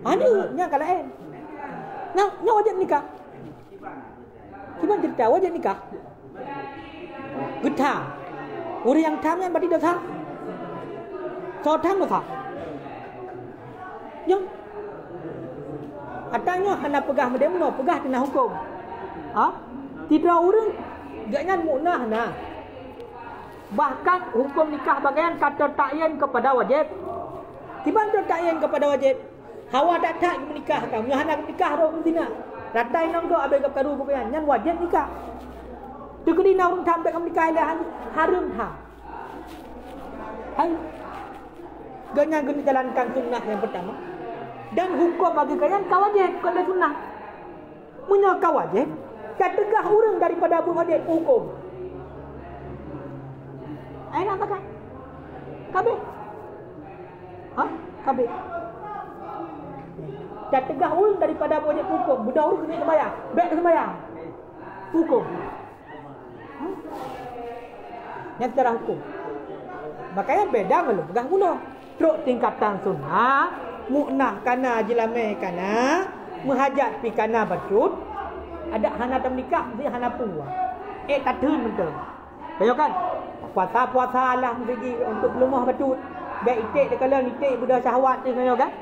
Ada nya kalau Nah, wajib nikah. Gimana cerita wajib nikah? Getah. Orang yang tham yang berarti dosa. So tham dosa. Yang adanya hana pegah medemno, pegah kena hukum. Tidak orang gaknya munah nah. Bahkan hukum nikah bagian kata ta'yin kepada wajib. Tiba ta'yin kepada wajib. Hawa tak menikah kau, hana menikah roh zina. Ratai nang go abe ka karu bukan nyan wajib nikah. Tu kedi na orang tham tak menikah dah haram ha. Hai. Ganya guna jalankan sunnah yang pertama. Dan hukum bagi kalian kau wajib kalau sunnah. Punya kau wajib, tak tegah orang daripada berwajib hukum. Ai nak pakai? Kabeh. Kabeh. Dan tegah orang daripada wajib hukum. Budak orang kena sembahyang. Baik sembahyang. Hukum.
Yang secara hukum. Makanya beda kalau pegah bunuh. Teruk tingkatan sunnah, mu'nah kana jilame kana, menghajat pi kana batut, ada hana tam nikah mesti hana puwa. Tak thun betul. Kayo kan? Puasa lah mesti untuk belumah batut. Baik itik dekala nitik budak syahwat ni kayo kan?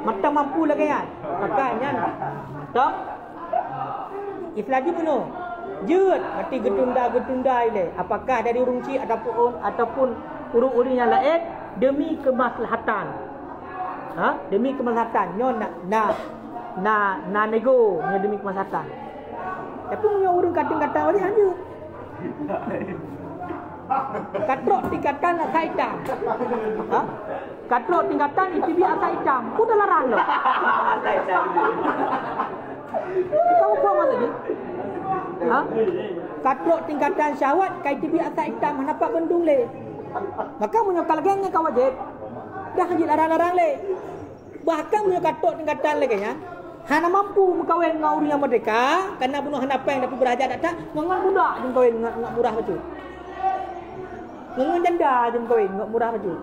Mata mampu lagi kan? Makanya tak Ifladi bunuh. Jut mati getunda ile. Apakah dari urungci ataupun urung-urung yang lain demi kemaslahatan. Demi kemaslahatan. Nyo na nego nyo demi kemaslahatan. Tapi nyo urung kata-kata wali hanya. Katrok tingkatan asal hitam. Katrok tingkatan IPB asal hitam. Ku dah larang lo. Kau apa maksud ni? Katrok tingkatan syahwat kai IPB asal hitam nampak bendung le. Maka menyokal gengnya kau wajib. Dah haji larang-larang le. Bahkan menyokatok tingkatan lagi ya. Hana mampu mengkawin dengan orang yang merdeka, karena bunuh hana peng tapi berhajat tak ngan budak jeng kawin ngak murah betul. Ngan janda jeng kawin ngak murah betul.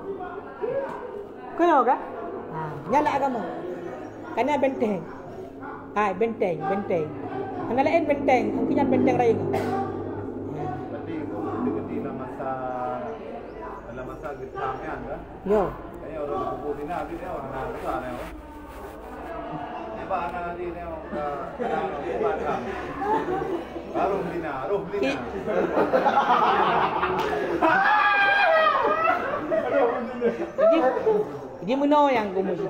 Kau kan? Nyala agama. Karena benteng. Benteng. Hana lain benteng, mungkin benteng raya.
Berarti di dalam masa getamian kan?
Yo.
Kayaknya orang kubur ini habis dia orang nak besar ni. Apa anak dia ni orang kubur kan? Baru bina.
Jadi mana yang kamu mesti?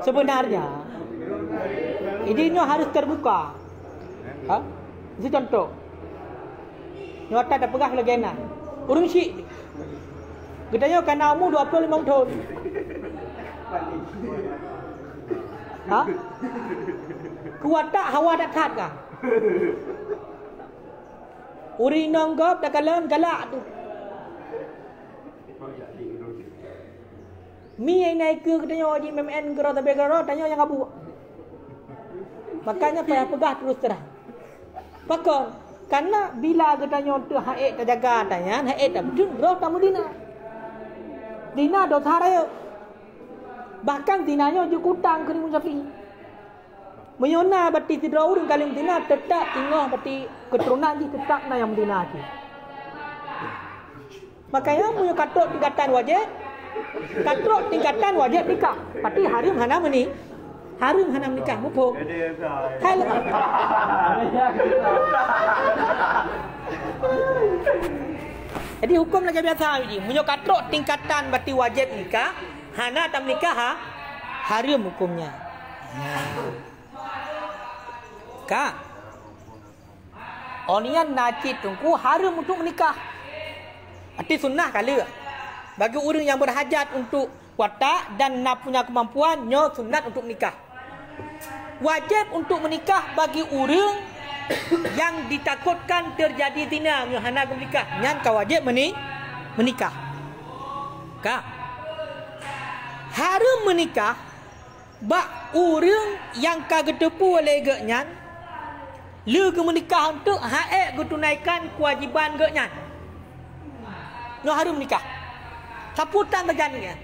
Sebenarnya ini harus terbuka. Itu contoh. Nyata ada pegah legena. Urung syik. Gedanya kana umur 25 tahun. Kuat tak hawa tak tat kah? Uri nonggop dah kalan galak tu. Mi yang naik ke katanya di MMN ke rata begaro tanya yang abu. Makanya payah pegah terus terang. Pakon karena bila katanya tu haid tak jaga tanya haid tak betul roh tamu dina. Dina dosa raya. Bahkan dinanya juga utang ke Imam Syafi'i. Menyona berarti tidak urung kali dina tetap tinggal berarti keturunan di tetap na yang dina tu. Makanya punya katok tingkatan wajib. Katrok tingkatan wajib nikah. Tapi harum hana meni. Harum hana menikah mupuk. Jadi hukum lagi biasa ini. Punya katrok tingkatan berarti wajib nikah. Hana tak menikah harum hukumnya. Kak. Onian najis tungku harum untuk menikah. Arti sunnah kali. Bagi orang yang berhajat untuk watak dan nak punya kemampuan, nyo sunat untuk menikah. Wajib untuk menikah bagi orang yang ditakutkan terjadi zina, nyo hendak menikah. Nyan kau wajib menikah. Kak. Harum menikah bak orang yang kagetepu oleh ge nyan. Le ke menikah untuk haid ke tunaikan kewajiban ge nyan. No harum menikah. Saputan terjadinya.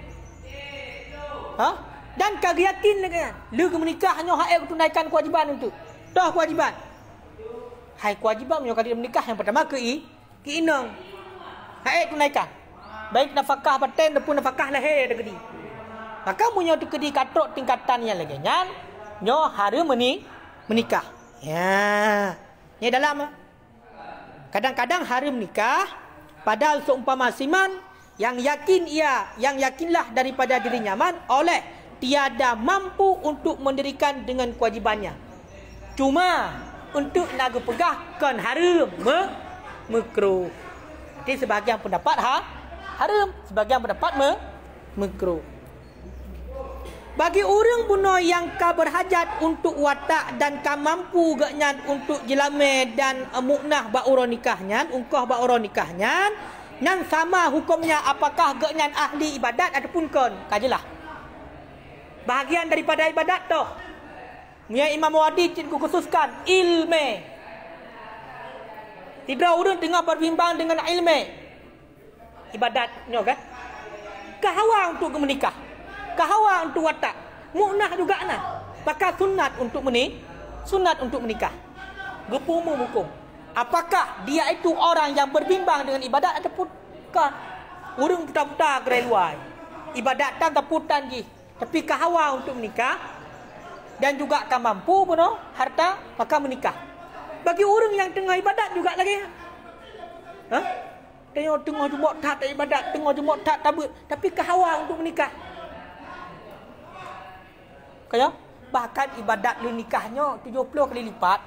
Dan kau yakin lagi kan? Lu menikah hanya hak tunaikan kewajiban itu. Dah kewajiban. Hai kewajiban menyokong menikah yang pertama keinang. Hak tunaikan. Baik nafkah batin ataupun nafkah lahir dekedi. Maka punya dekedi katrok tingkatan yang lagi nyan. Nyo harum menikah. Ya. Ni dalam. Kadang-kadang harum nikah padahal seumpama siman yang yakinlah daripada diri nyaman oleh tiada mampu untuk mendirikan dengan kewajibannya. Cuma untuk nak pegahkan harum makruh. Jadi sebahagian pendapat harum, sebahagian pendapat makruh. Bagi orang bunuh yang ka berhajat untuk watak dan ka mampu gaknya untuk jelame dan muknah ba urang nikahnya, ungkah ba urang nikahnya, nan sama hukumnya apakah genyan ahli ibadat ataupun kon. Kajelah. Bahagian daripada ibadat tu. Punya Imam Wadi cikgu khususkan ilme. Tidak urang tengah berbimbang dengan ilmu ibadatnya kan. Kahawa untuk menikah. Kahawa untuk watak. Mu'nah juga nah. Pakai sunat untuk menikah. Gepumu hukum. Apakah dia itu orang yang berbimbang dengan ibadat ataupun kan? Urang putar-putar gerai luar. Ibadat tan taputan je. Tapi kahawa untuk menikah dan juga akan mampu benar harta maka menikah. Bagi orang yang tengah ibadat juga lagi. Ha? Tengah jumak tak ibadat, tengah jumak tak tabut, tapi kahawa untuk menikah. Kaya bahkan ibadat lu nikahnya 70 kali lipat.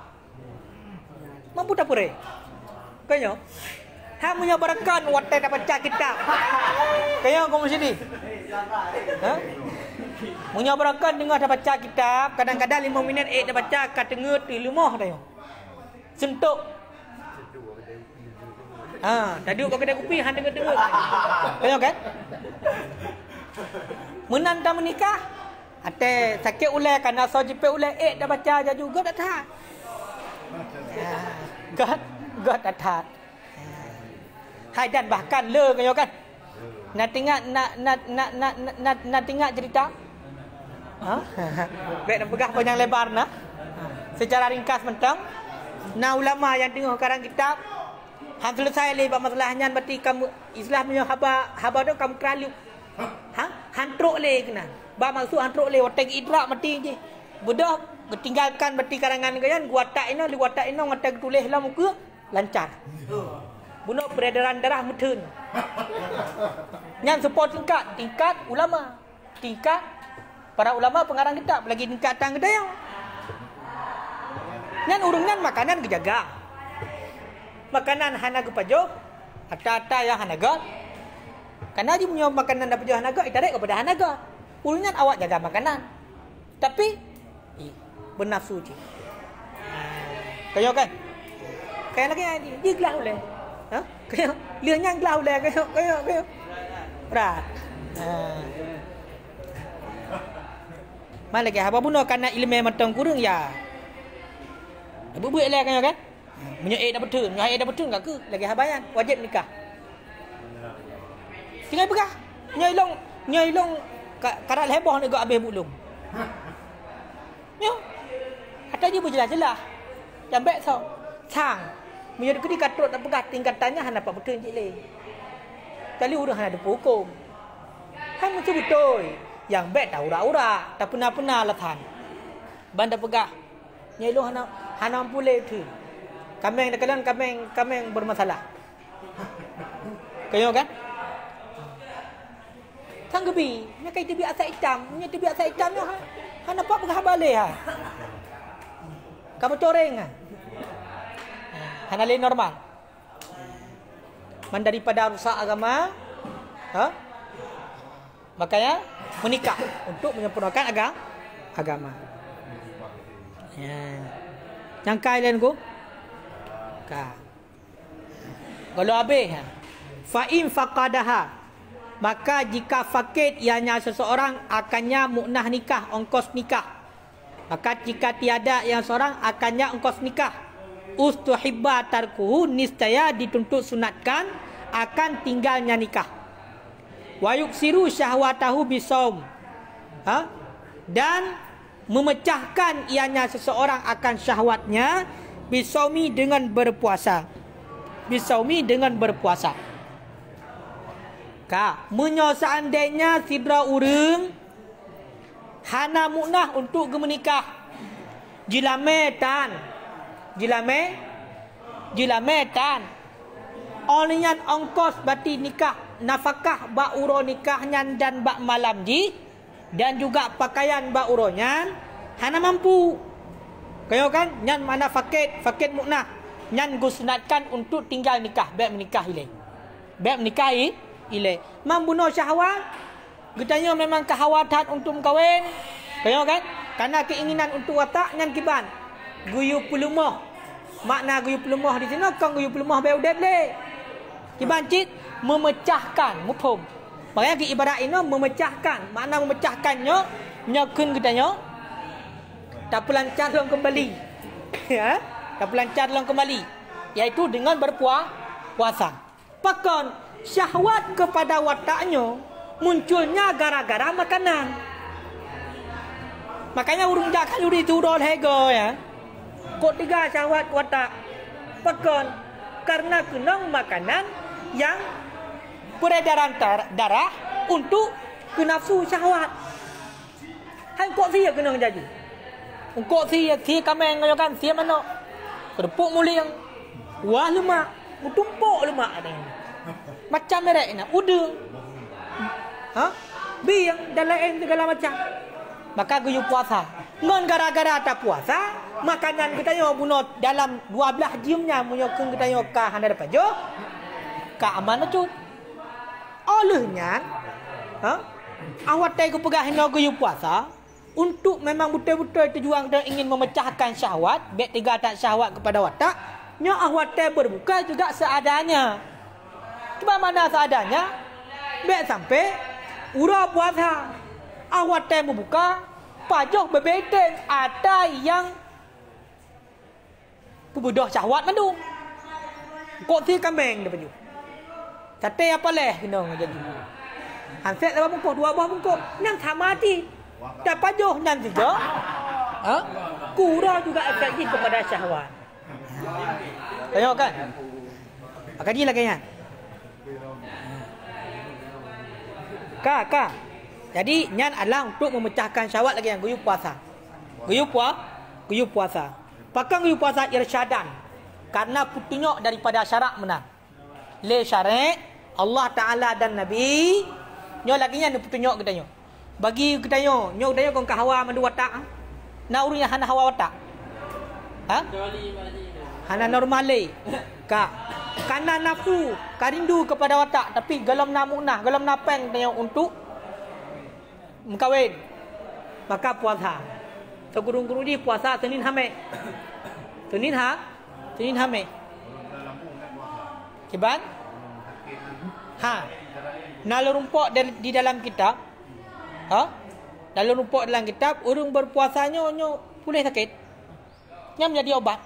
Mampu tak pure? Kaya hang menyabarkan watai dapat baca kitab. Kaya kau mesti ni. Ha? Menyabarkan dengar dapat baca kitab, kadang-kadang 5 minit dah baca kat tengah di rumah dah. Sentuk. Tadi buat kedai kopi hang tengah-tengah. Kaya kan? Menanda menikah ate sakit ulai kan asal jipe ulai dah baca aja juga tak tahan. God tak tahan. Hai dan bahkan le kaya kan. Nak tengok cerita. Baik nak pegah panjang lebar nah. Secara ringkas mentang. Nah ulama yang tengok karang kitab hang selesai le bab masalahnya berarti kamu Islam punya haba tu kamu keralu. Han truk le kena. Ba maksud han truk le watak idrak mati je. Budak tinggalkan berarti karangan kan gua tak ino watak tulis lah muka lancar. Bunuh peredaran darah mutun. Yang support tingkat ulama. Tingkat para ulama pengarang kitab lagi tingkatan kedai. Yang urungan makanan kejaga. Makanan hana kepajo, ata-ata yang hanaga. Karena dia punya makanan dapat jual hanaga, itarik kepada hanaga. Urungan awak jaga makanan. Tapi bernafsu je. Kaya kan? Kaya lagi dia gelah oleh. Kaya lianya gelah oleh kaya. Berat. Mana lagi apa pun karena ilmu matang kurang ya. Buat lah kan? Menyai dah betul, dah betul enggak ke? Lagi habayan, wajib nikah. Tinggal pegah. Nyai long karat heboh nak habis bulung. Yo. Kata dia berjelas-jelas. Jambat sau. Sang. Menjadi kedi katrot tak pegah tingkatannya hang dapat betul je le. Kali urang hang ada hukum. Hang mesti betul. Yang bet tahu ura-ura, tak pernah latan. Banda pegah. Nyai long hang pulih tu. Kameng dekalan kameng bermasalah. Kaya kan? Tanggapi, nya kai tibi asal hitam, nya tibi asal hitamnya ha nampak pegah balik ha. Kamu coreng ah. Hana lain normal. Man daripada rusak agama, makanya menikah untuk menyempurnakan agama. Ya. Jangkai lain ko. Kalau habis fa'in faqadaha, maka jika fakir ianya seseorang akannya muknah nikah, ongkos nikah. Maka jika tiada yang seorang akannya ongkos nikah. Ustuhibba tarkuhu, niscaya dituntut sunatkan akan tinggalnya nikah. Wa yuksiru syahwatahu bisaum, dan memecahkan ianya seseorang akan syahwatnya bisaumi dengan berpuasa. Bisaumi dengan berpuasa. Menyo seandainya sidra urang hana muknah untuk menikah. Jilame tan. Olian ongkos bati nikah, nafkah ba uro nikahnya dan ba malam ji, dan juga pakaian ba uronya hana mampu. Kaya kan nyan mana fakir muknah, nyan gusnatkan untuk tinggal nikah, baik menikah ile. Baik menikah ile. Membunuh syahwat, getanya memang kehawatan untuk kahwin. Kaya kan? Karena keinginan untuk watak nyan kiban. Guyu pelumah. Makna guyu pelumah di sini kan guyu pelumah bae udep le. Kiban cit memecahkan, mufhum. Makanya ke ibarat ini memecahkan. Makna memecahkannya nyakun getanya tak pelancar long kembali. Ya, tak pelancar long kembali. iaitu dengan berpuasa. Bahkan syahwat kepada wataknya munculnya gara-gara makanan. Makanya urung jakan yuri turun hego ya. Kok tiga syahwat watak. Bahkan karena kenang makanan yang peredaran darah untuk ke nafsu syahwat. Hai kok sia kena jadi. Kok sia kameng ngayokan sia mana? Kedepuk muling. Wah lemak, tumpuk lemak ada. Macam merek ni, udang. Biang dan lain segala macam. Maka guyup puasa. Ngon gara-gara tak puasa, makanan kita yo bunuh dalam 12 jamnya menyokong kita yo ka handa dapat jo. Ka aman tu. Olehnya, awak tak pegah hina guyup puasa untuk memang betul-betul tujuan kita ingin memecahkan syahwat, baik tiga tak syahwat kepada watak, nya awak tak berbuka juga seadanya. Cuba mana seadanya? Baik sampai ura puasa. Awak tak membuka, pajak berbeda ada yang pembunuh syahwat mandu. Kok si kambing dia baju. Sate apa leh kena jadi. Hanset apa bungkuk, 2 buah bungkuk. Nang sama mati. Tak pajak nang juga. Kurang juga efektif kepada syahwat. Tengok kan? Akan dia lagi kan? Kak. Jadi nyan adalah untuk memecahkan syahwat lagi yang guyup puasa. Guyup puasa. Pakai guyup puasa irsyadan. Karena petunjuk daripada syarak menang. Le syarak Allah Taala dan Nabi. Nyo lagi nya petunjuk kita nyo. Bagi kita nyo kong hawa mandu watak. Na urunya hana hawa watak. Hana normale. Kak. Karena nafsu, karindu kepada watak tapi galam namunah, galam napeng tanya untuk mengkawin. Maka puasa. Segurung-gurung di puasa Senin Hamed. Senin Hamed. Kiban? Nalur rumput di dalam kitab. Nalur rumput dalam kitab, urung berpuasanya nyo boleh sakit. Nya menjadi obat.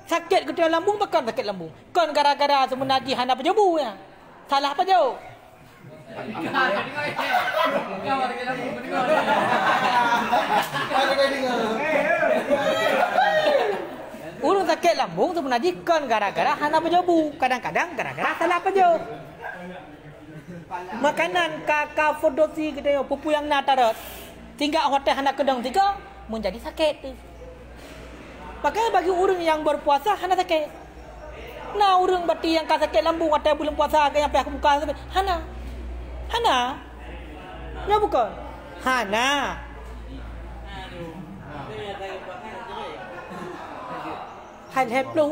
Sakit ketua lambung bukan sakit lambung. Kan gara-gara semenaji hana pejabu ya. Salah apa jauh? Urung sakit lambung semenaji kan gara-gara hana pejabu. Kadang-kadang gara-gara salah apa jauh? Makanan kakak fodosi kita yo pupu yang natarat. Tinggal hotel hana kedang 3 menjadi sakit tu. Makanya bagi orang yang berpuasa hana sakit. Nah orang berarti yang sakit lambung atau belum puasa yang pihak buka hana. Ya bukan. Hana. Hai leplo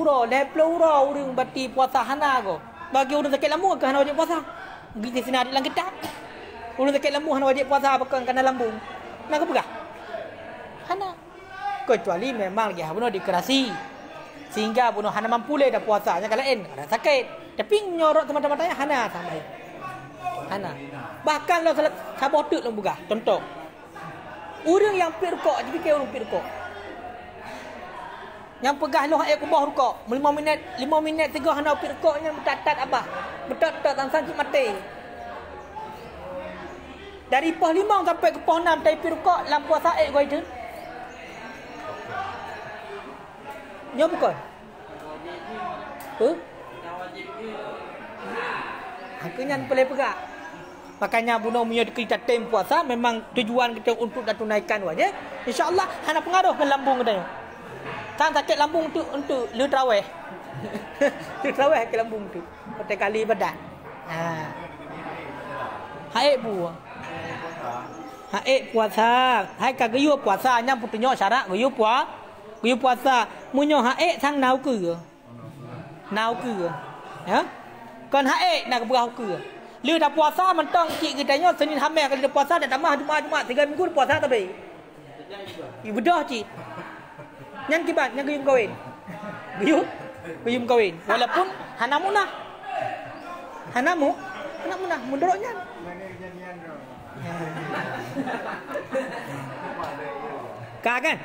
orang berarti puasa hana ko. Bagi orang sakit lambung ke hana wajib puasa. Begitu sini ada dalam kitab. Orang sakit lambung hana wajib puasa bukan kerana lambung. Nak ke pegah? Hana. Kecuali memang dia bunuh dikerasi sehingga bunuh hana mampu le dah puasanya kalau ada sakit tapi nyorot teman-teman tanya hana sampai hana bahkan lo sabot tu lo buka contoh orang yang pirkok jadi kayak orang pirkok yang pegah lo air kubah rukok 5 minit 3 hana pirkoknya bertatat apa bertatat tansan cik mati dari pos 5 sampai ke pos 6 dari pirkok dalam puasa air gua itu. Ya bukan? Akhirnya boleh pegak. Makanya bunuh punya kita tem puasa memang tujuan kita untuk tunaikan wajib. InsyaAllah hana pengaruh ke lambung kita. Kan sakit lambung tu untuk lu tarawih. Lu tarawih ke lambung tu. Setiap kali badan. Hai buah. Hai puasa. Hai kagayuh puasa nya putunyo syarat gayuh puasa. Guyup puasa munyo haek sang nau ke. Ya. Kan haek nak berau ke. Lu dah puasa mentang cik kita nyo Senin Hamed kalau dah puasa dah tambah Jumaat 3 minggu puasa tapi. Ibadah cik. Nyan kibat nyan guyum kawin. Guyum kawin. Walaupun hana munah. Hana munah mundurok nyan. Kan?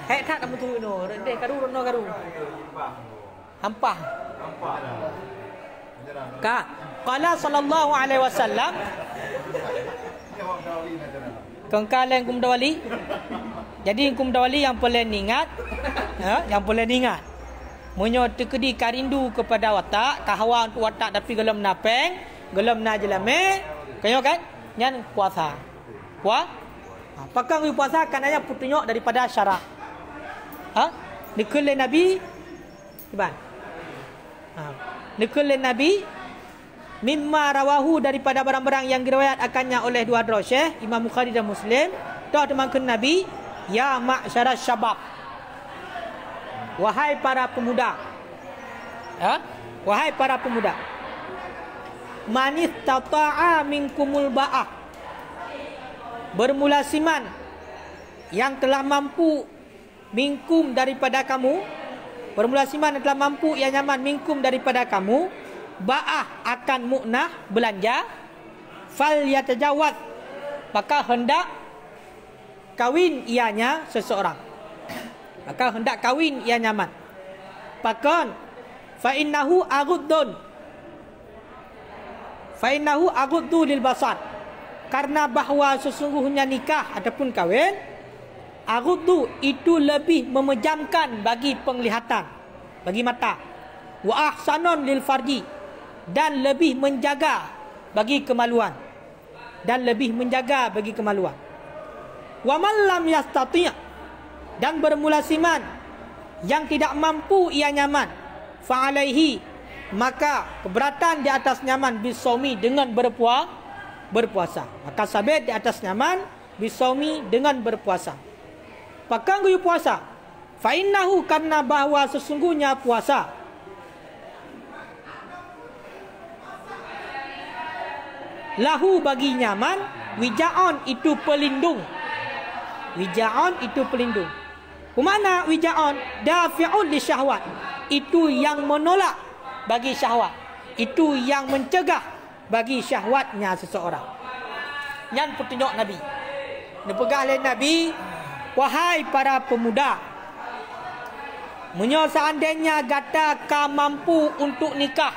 Hek tak nak betul no. Deh karu no karu. Hampah. Kak, qala sallallahu alaihi wasallam kengkalen kum dawali. Jadi kum dawali yang paling ingat, yang paling ingat. Munyo tekedi karindu kepada watak, kahawa untuk watak tapi gelem napeng, gelem na jelame, kayo kan? Nyan puasa. Pakang puasa kananya putunyok daripada syarak. Nikul Nabi Iban. Nikul Nabi mimma rawahu daripada barang-barang yang diriwayat akannya oleh dua Syekh Imam Bukhari dan Muslim. Dah temankan Nabi, ya ma'syaras syabab. Wahai para pemuda. Wahai para pemuda. Manis tata'a minkumul ba'ah. Bermula siman yang telah mampu minkum daripada kamu. Bermula siman yang telah mampu yang nyaman minkum daripada kamu. Ba'ah akan mu'nah belanja. Fal yatajawad. Maka hendak kawin ianya seseorang. Maka hendak kawin ia nyaman. Pakon fa innahu aghuddun. Fa innahu aghuddu lil basar. Karena bahawa sesungguhnya nikah ataupun kawin, aghuddu itu lebih memejamkan bagi penglihatan, bagi mata. Wa ahsanun lil farji, dan lebih menjaga bagi kemaluan. Dan lebih menjaga bagi kemaluan. Wa man lam yastati', dan bermula siman yang tidak mampu ia nyaman, fa'alaihi, maka keberatan di atas nyaman bisaumi dengan berpuasa. Maka sabit di atas nyaman bisaumi dengan berpuasa. Pakang guyu puasa. Fa innahu, karena bahawa sesungguhnya puasa lahu bagi nyaman, wija'on itu pelindung. Wija'on itu pelindung. Kumana wija'on? Dafi'un li syahwat. Itu yang menolak bagi syahwat. Itu yang mencegah bagi syahwatnya seseorang. Yang petunjuk Nabi. Dipegah oleh Nabi, wahai para pemuda, munyo seandainya gata ka mampu untuk nikah,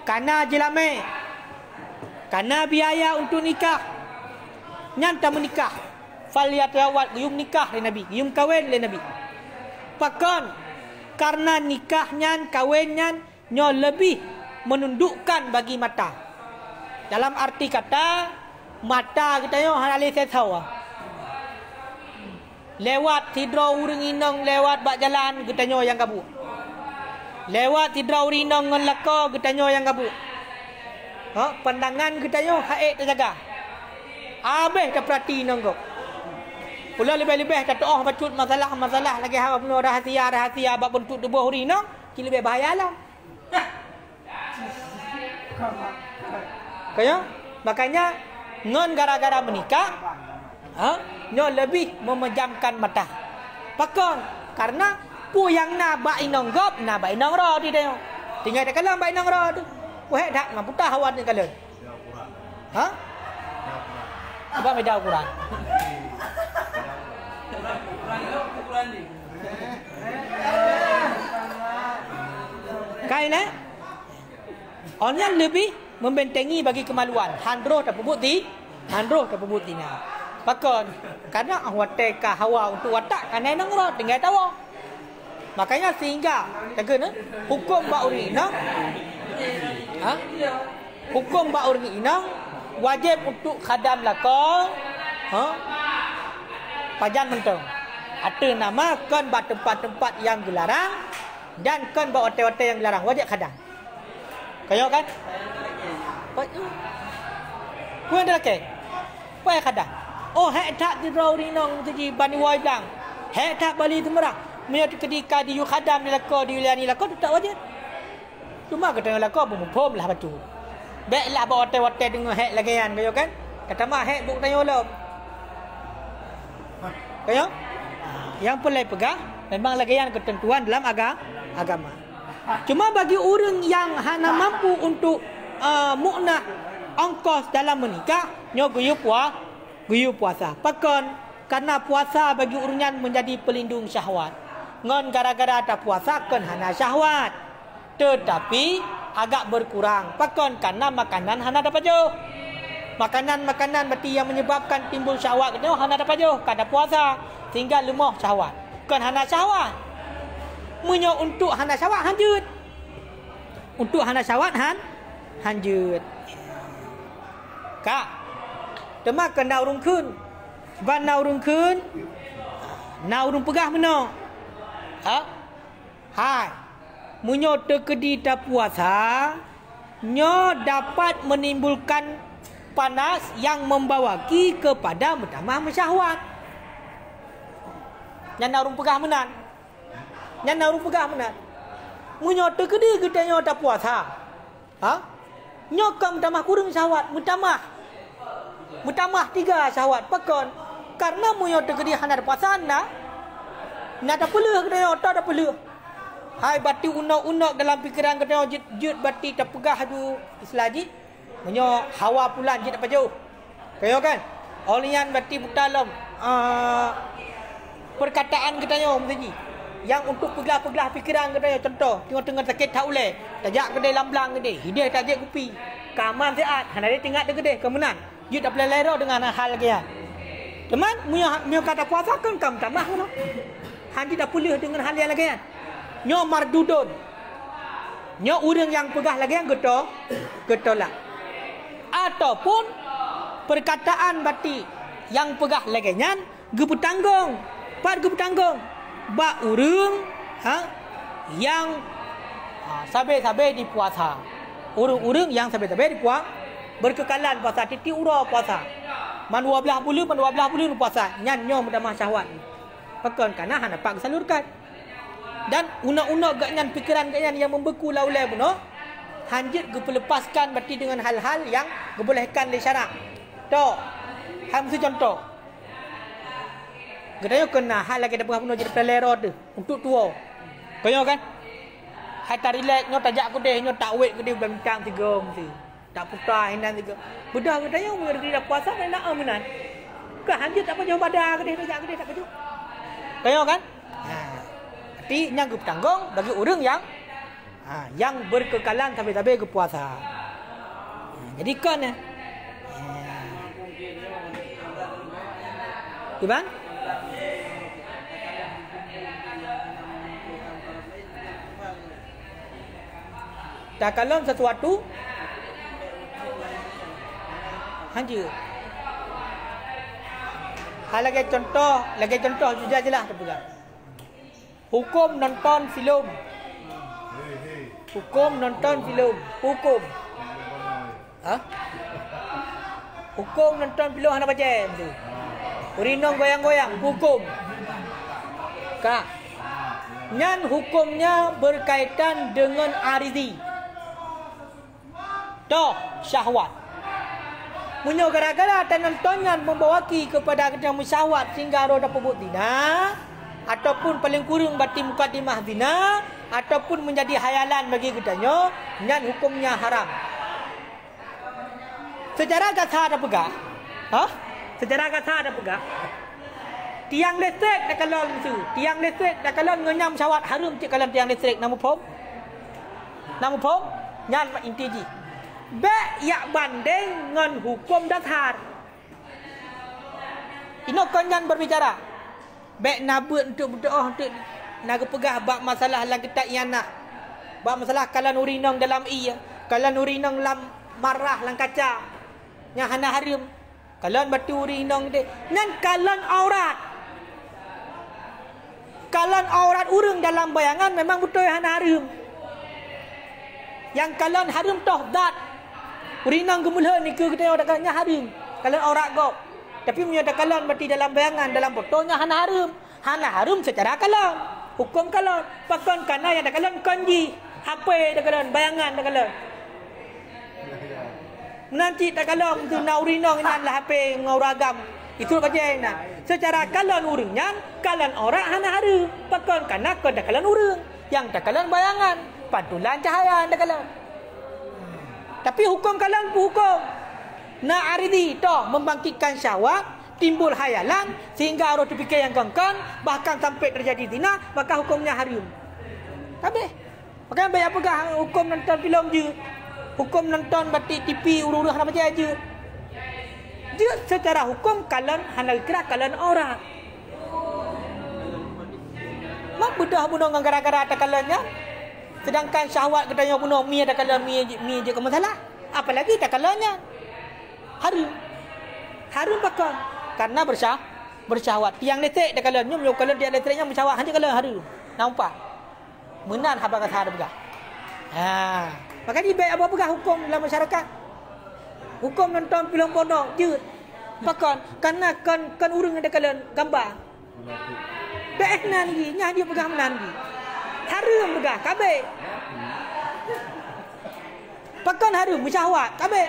karena jelame, karena biaya untuk nikah, nyanta menikah, falyatawat, guyum nikah le Nabi, guyum kawin le Nabi. Pakon karena nikahnya, kawinnya nyo lebih menundukkan bagi mata. Dalam arti kata mata kita yo halali saya tahu. Lewat tidro urang inong, lewat bak jalan kita nyo yang gabu. Lewat tidro urang inong ngon lako kita nyo yang gabu. Pandangan kita nyo haik terjaga. Abeh tak perhati nonggok. Pula lebih-lebih kata bacut masalah lagi hawa penuh rahasia bab bentuk tubuh uri nong, ki lebih bahayalah. Kaya makanya ngon gara-gara menikah nyo lebih memejamkan mata. Pakon karena pu yang na ba inong gop na ba inong ro di dayo. Tinggal dak kalam ba inong ro tu. Weh dak na putah hawan ni kalen. Sebab beda Al-Quran. Kain orang lebih membentengi bagi kemaluan. Handroh tak pembukti, Pakon karena watak hawa untuk watak kanai nang ro tinggal tahu. Makanya sehingga kena hukum ba uri inang, hukum ba uri inang wajib untuk khadam lako, pajan mentong. Ada nama kan ba tempat-tempat yang dilarang dan kan ba hotel-hotel yang dilarang wajib khadam. Kayo kan? Puan dah ke? Puan khadam. Oh, hek tak di rawri nong jadi bani wajang. Hek tak bali temerah. Menyat ketika di khadam di lako di wilayah ni lako tak wajib. Cuma kata lako bumupom lah batu. Baiklah ba hotel-hotel dengan hek lagian kayo kan? Kata mah hek buk tanyo lom. Kayo? Yang pelai pegang memang lagian ketentuan dalam agama. Cuma bagi orang yang hana mampu untuk mu'nah ongkos dalam menikah, nyo guyu puasa. Pakon Karena puasa bagi urunyan menjadi pelindung syahwat. Ngon gara-gara ada puasa kan hana syahwat. Tetapi agak berkurang. Pakon karena makanan hana dapat jauh. Makanan-makanan berarti yang menyebabkan timbul syahwat kita hana dapat jauh. Kada puasa sehingga lemah syahwat. Kan hana syahwat. Munyo untuk hana syahwat hanjut. Untuk hana syahwat hanjut. Kak, demak ke nau rung kun. Ban nau rung kun. Nau rung pegah meno. Hai. Munyo terkedi tak puasa, nyo dapat menimbulkan panas yang membawa ki kepada bertambah syahwat. Nyan nau rung pegah menan. Nyan nau rung pegah menan. Munyo terkedi kita nyo tak puasa. Nyokam bertambah kurang syahwat, bertambah 3 syahwat pakon. Karena munyo terkedi hana puasa anda, nak perlu kita tak perlu. Hai bati unak-unak dalam fikiran kita jut bati tak pegah hadu islaji. Munyo hawa pulan jut apa jauh. Kayo kan? Olian bati butalam perkataan kita mesti yang untuk peglah-peglah fikiran kita contoh tengah-tengah sakit tak boleh tajak kedai lamblang kedai hidih tajak kupi kaman sehat hana dia tinggal de kedai kemenan you tak boleh lero dengan hal lagi teman mu kata puasa kan kam tambah no hanji tak boleh dengan hal yang lagi nyo mardudun nyo urang yang pegah lagi yang getolak ataupun perkataan bati yang pegah lagi nyan gepetanggung ba urang yang sabe-sabe di puasa. Urang-urang yang sabe-sabe di puasa berkekalan puasa titi ura puasa. Man 12 bulan puasa. Nyan nyo mendamah syahwat. Pakon kana hana pak salurkan. Dan unak-unak gak nyan pikiran gak nyan yang membeku laulai buno. Hanjit gepelepaskan berarti dengan hal-hal yang gebolehkan di syarak. Tok. Ham contoh. Gedanya kena hal lagi dapat puno jadi pelero tu untuk tua. Kaya kan? Hai tak relax nyo tajak kedai nyo tak wait kedai bincang 3 mesti. Tak putar hinan 3. Bedah gedanya mu dah puasa nak menan. Ke hanjut apa jauh badan kedai tajak kedai tak kejuk. Kaya kan? Berarti nyanggup tanggung bagi orang yang berkekalan sampai ke puasa. Jadi kan Iban? Tak kalau sesuatu hanjir. Hal lagi contoh sudah jelas terpegang. Hukum nonton filem. Hukum. Hukum nonton filem hana baca tu. Urinong goyang-goyang hukum. Kak. Nyan hukumnya berkaitan dengan aridi. Toh syahwat. Munyo gara-gara nontonnya membawa kepada kita syahwat sehingga roda pebut zina ataupun paling kurang bati mukadimah zina ataupun menjadi hayalan bagi kita nyan hukumnya haram. Secara kasar ada pegah. Secara kasar ada pegah. Tiang listrik dak kalon tu. Tiang listrik dak kalon nganyam syahwat haram cik kalon tiang listrik namu pom. Nyan inti ji. Bek yak banding dengan hukum dasar. Ino konyan berbicara. Bek nabut untuk berdoa untuk nak pegah bab masalah lang kita ianah. Bab masalah kalan urinong dalam kalan urinong lam marah lang kaca. Nya hana harim. Kalan batu urinong de. Ngan kalan aurat. Kalan aurat urang dalam bayangan memang betul hana harim. Yang kalan harim toh dat. Urinang gemulhan ni kita yang adakannya harim. Kalan aurat gop. Tapi menyatakan berarti dalam bayangan dalam fotonya hana harum secara kalam. Hukum kalam. Pakon kana yang ada kalam konji. HP ada kalam bayangan ada kalam. Nanti tak kalam tu na urinong nan lah HP ngauragam. Itu baca nah. Secara kalam urangnya kalam aurat hana harum. Pakon kana kon ada kalam urang. Yang ada kalam bayangan. Pantulan cahaya ada kalam. Tapi hukum kalam hukum na aridi toh membangkitkan syahwat timbul hayalan sehingga arwah terfikir yang kongkon, bahkan sampai terjadi zina, maka hukumnya haram. Habis. Maka banyak pegang hukum nonton filem je. Hukum nonton batik TV urus-urus apa je. Dia secara hukum kalian hanal kira kalian orang. Mak bedah bunuh dengan gara-gara ada kaliannya. Sedangkan syahwat katanya bunuh mi ada kalian mi je ke masalah. Apalagi tak kaliannya. Harum bakal karena bersyahwat. Tiang listrik dah kalian nyum kalau dia listriknya bersyahwat hanya kalian harum. Nampak? Menan habang kata ada begah. Maka dia baik apa begah hukum dalam masyarakat. Hukum nonton filem porno je. Pakon karena kan urang ada kalian gambar. Baik nan lagi, nya dia pegang nan lagi. Harum begah kabeh. Pakon harum bersyahwat kabeh.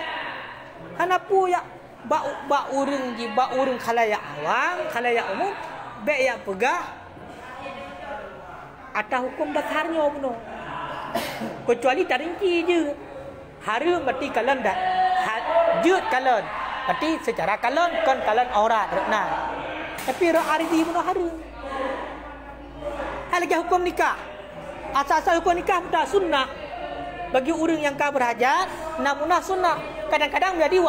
Hanapu ya bak urang ji bak urang khalayak awam, khalayak umum baik ya pegah atas hukum dasarnya benar. Kecuali tak rinci je. Harum berarti kalian dah jut kalian. Berarti secara kalian kan kalian aurat nah. Tapi aridi benar harum. Hal lagi hukum nikah. Asal-asal hukum nikah tak sunnah. Bagi orang yang kah berhajat, namunlah sunnah. Kadang-kadang menjadi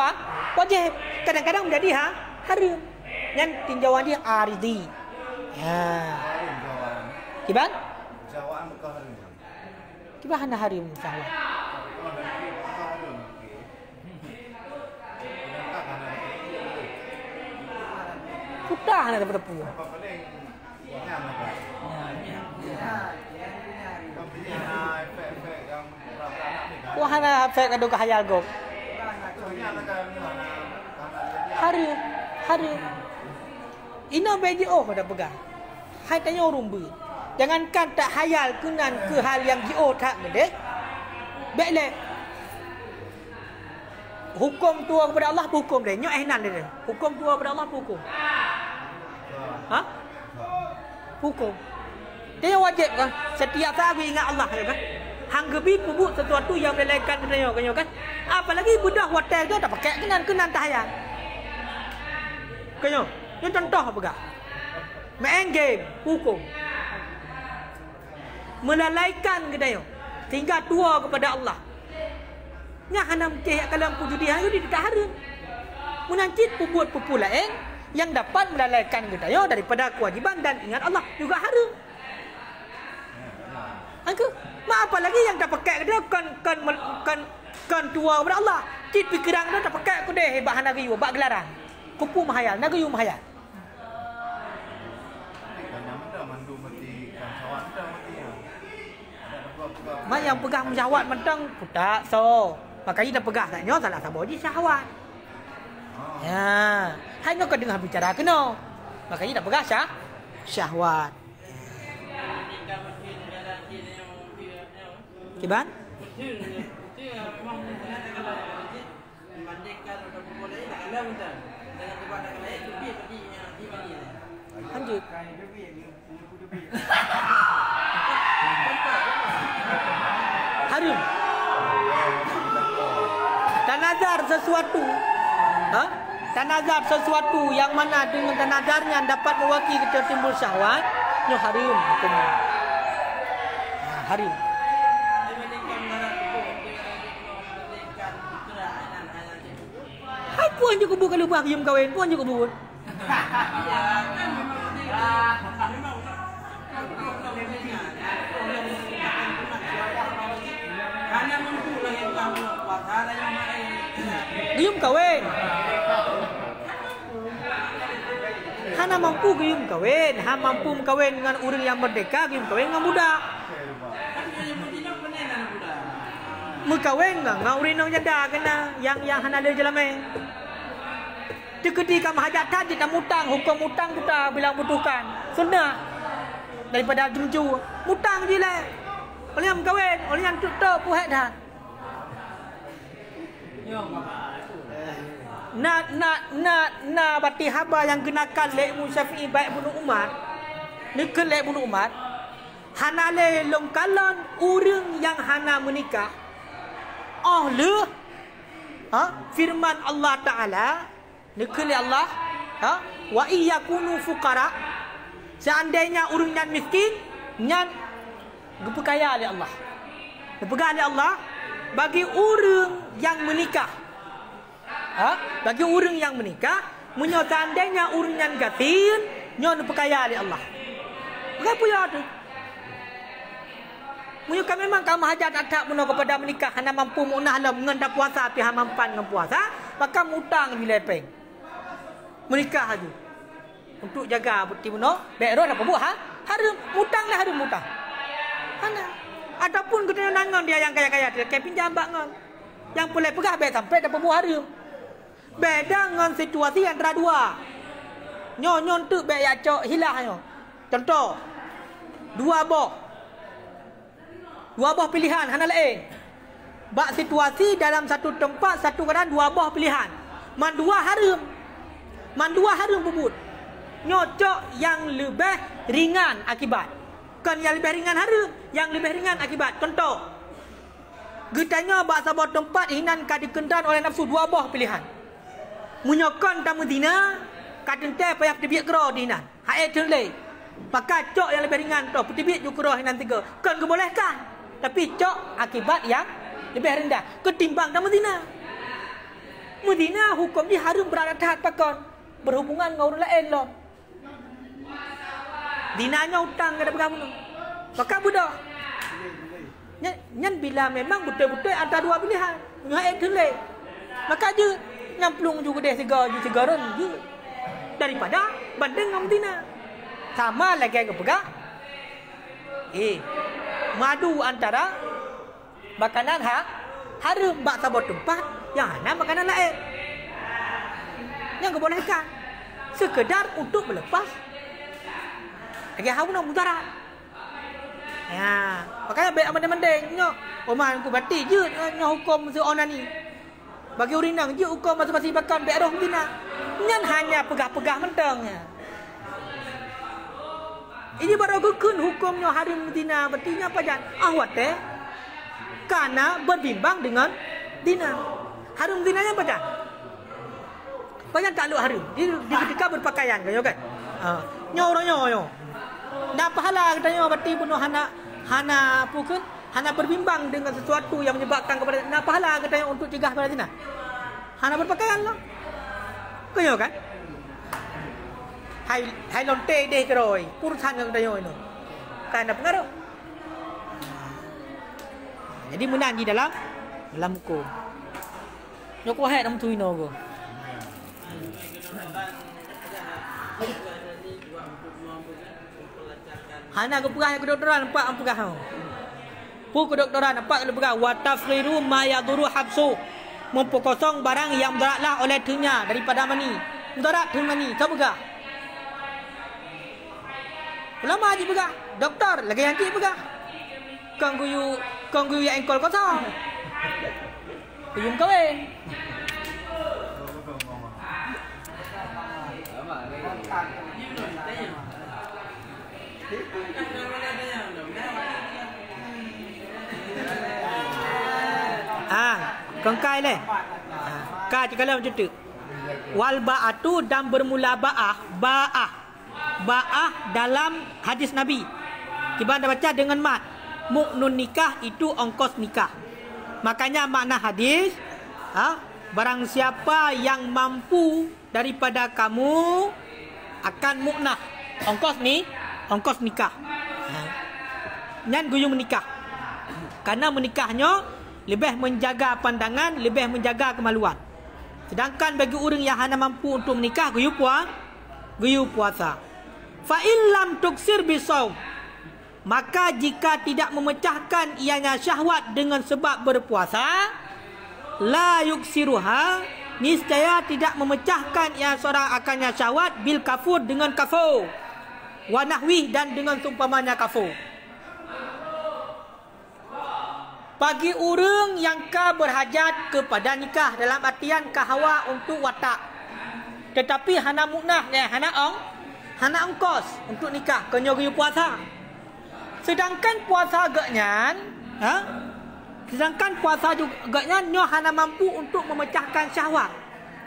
wajib, kadang-kadang menjadi haram. Yang tinjauan dia aridi. Ya. Kiban?
Jawaan bukan harum.
Kiban hana haram jawaan. Putah hana dapat tepu. Wah hana efek adu kahayal gop. Harum. Ina BJO pada pegang. Hai tanya orang ber. Jangankan tak hayal kenan ke hal yang JO tak gede. Baiklah. Hukum tua kepada Allah hukum dia. Nyok ehnan dia. Hukum tua kepada Allah hukum. Hukum. Dia wajib kan? Setiap saat ingat Allah kan? Hang gebi pubuk sesuatu yang melelehkan kenyo kan? Apalagi budak hotel tu tak pakai kenan tak hayal. Kenyo. Ini contoh apa gak? Main game hukum. Melalaikan kenyo. Sehingga tua kepada Allah. Nya hanam cek kalau aku judi hayu di tak harum. Munancit puput lain yang dapat melalaikan kenyo daripada kewajiban dan ingat Allah juga harum. Angku, mak apa lagi yang tak pakai dia kan tua kepada Allah. Cit pikiran dia tak pakai aku deh hebat hana gayu bak gelaran. Kupu mahayal, nagayu mahayal. Mak yang pegang syahwat mentang tak so. Makanya dah pegang tak nyo salah sabo je syahwat. Ya, hanya kau dengar bicara kena. Makanya dah pegang syahwat. Kiban? Lanjut. Harum. Tanazar sesuatu. Tanazar sesuatu yang mana dengan tanazarnya dapat mewakili kita timbul syahwat, nyo harum hukumnya. Harum. Puan je kubur kalau buah gium kahwin, puan je kubur. Gium kahwin. Hana mampu gium kahwin, ha mampu kahwin dengan orang yang merdeka, gium kahwin dengan budak. Mukawin dengan orang yang janda kena yang hana le jelame. Ketika mahajatan kita mutang, hukum mutang kita bila butuhkan. Sunnah daripada jumju. Mutang je lah. Oleh yang kahwin, oleh yang tutup puhet dah. Na bati haba yang kenakan lek Syafi'i baik bunuh Umar. Nikah lek bunuh Umar. Hana le longkalan orang yang hana menikah. Firman Allah Ta'ala. Nikah Allah Wa iyakunu fuqara, seandainya urang nyan miskin, nyan berkaya oleh Allah. Berkaya oleh Allah bagi orang yang menikah. Bagi orang yang menikah, munyo seandainya orang nyan gatin, nyon berkaya oleh Allah. Kenapa ya tu? Munyo kan memang kamu hajat atak muno kepada menikah, hana mampu munah lah mengendak puasa pi hamampan dengan puasa, maka mutang di lepeng. Menikah aja. Untuk jaga bukti muno, beiro apa buat harum mutang lah harum mutang. Hana. Ataupun kita nangon dia yang kaya-kaya dia kayak pinjam bak ngon. Yang boleh pegah be sampai dapat buat harum. Beda dengan situasi antara dua. Nyon tu be ya cok hilah nyo. Contoh. Dua boh pilihan hana lain. Bak situasi dalam satu tempat satu keadaan dua boh pilihan. Man dua harum bubut. Nyocok yang lebih ringan akibat. Kan yang lebih ringan harum, yang lebih ringan akibat. Contoh. Getanya bak sebuah tempat hinan ka dikendan oleh nafsu dua boh pilihan. Munyokon tamu zina, kadente payah tibik kero dinan. Hae terlei. Maka cok yang lebih ringan tu, tibik ju kero hinan tiga. Kan kebolehkan. Tapi cok akibat yang lebih rendah ketimbang tamu zina. Mudina hukum dia harum beradat pakon berhubungan dengan orang lain loh. Dinanya hutang kepada kamu. Maka budak. Nyan bila memang betul-betul antara dua pilihan. Nyai terlei. Maka je nyamplung juga dia segaron je. Daripada banding dengan Dina. Sama lagi ke pegah. Madu antara makanan harum bak sabot tempat yang hana makanan lain. Yang kebolehkan sekedar untuk melepas lagi hauna mudarat. Ya, makanya baik mending nyo oman ku bati je nyo hukum seonani. Bagi urinang je hukum masing-masing bakal baik roh bina. Nyan hanya pegah-pegah mentangnya. Ini baru gukun hukumnya harum dina bertinya pajan ahwat karena berbimbang dengan dina. Harum dinanya pajan. Pajan takluk harum. Di ketika berpakaian kan. Nyo. Dah pahala katanya berarti bunuh hana pukul hana berbimbang dengan sesuatu yang menyebabkan kepada nak pahala katanya untuk cegah pada zina. Hana berpakaian lah. Kau kan? Hai lonte deh keroi, urusan yang katanya itu. Kan ada pengaruh. Jadi menang di dalam hukum. Nyoko hai dalam tuino go. Hana kepegah kedokteran nampak ampegah. Kedokteran nampak kepegah wa tafriru ma yaduru habsu. Mempokosong barang yang mudaratlah oleh tunya daripada mani. Mudarat tu mani, tak pegah. Ulama haji pegah, doktor lagi yang ti pegah. Kang guyu yang engkol kosong. Kuyung kawin. Kengkai leh. Ka cakap macam tu. Wal ba'atu dan bermula ba'ah dalam hadis Nabi. Kita baca dengan mat. Mu'nun nikah itu ongkos nikah. Makanya makna hadis, barang siapa yang mampu daripada kamu akan mu'nah. Ongkos nikah. Nyan guyung menikah. Karena menikahnya lebih menjaga pandangan, lebih menjaga kemaluan. Sedangkan bagi orang yang hanya mampu untuk menikah, guyu puasa. Fa illam tuksir bisaum, maka jika tidak memecahkan ianya syahwat dengan sebab berpuasa, la yuksiruha, niscaya tidak memecahkan ia seorang akannya syahwat bil kafur dengan kafur, wa nahwi dan dengan seumpamanya kafur. Bagi orang yang berhajat kepada nikah dalam artian kahawa untuk watak, tetapi hana mu'nah, hana ongkos untuk nikah, kenyo puasa. Sedangkan puasa agaknya, nyo hana mampu untuk memecahkan syahwat.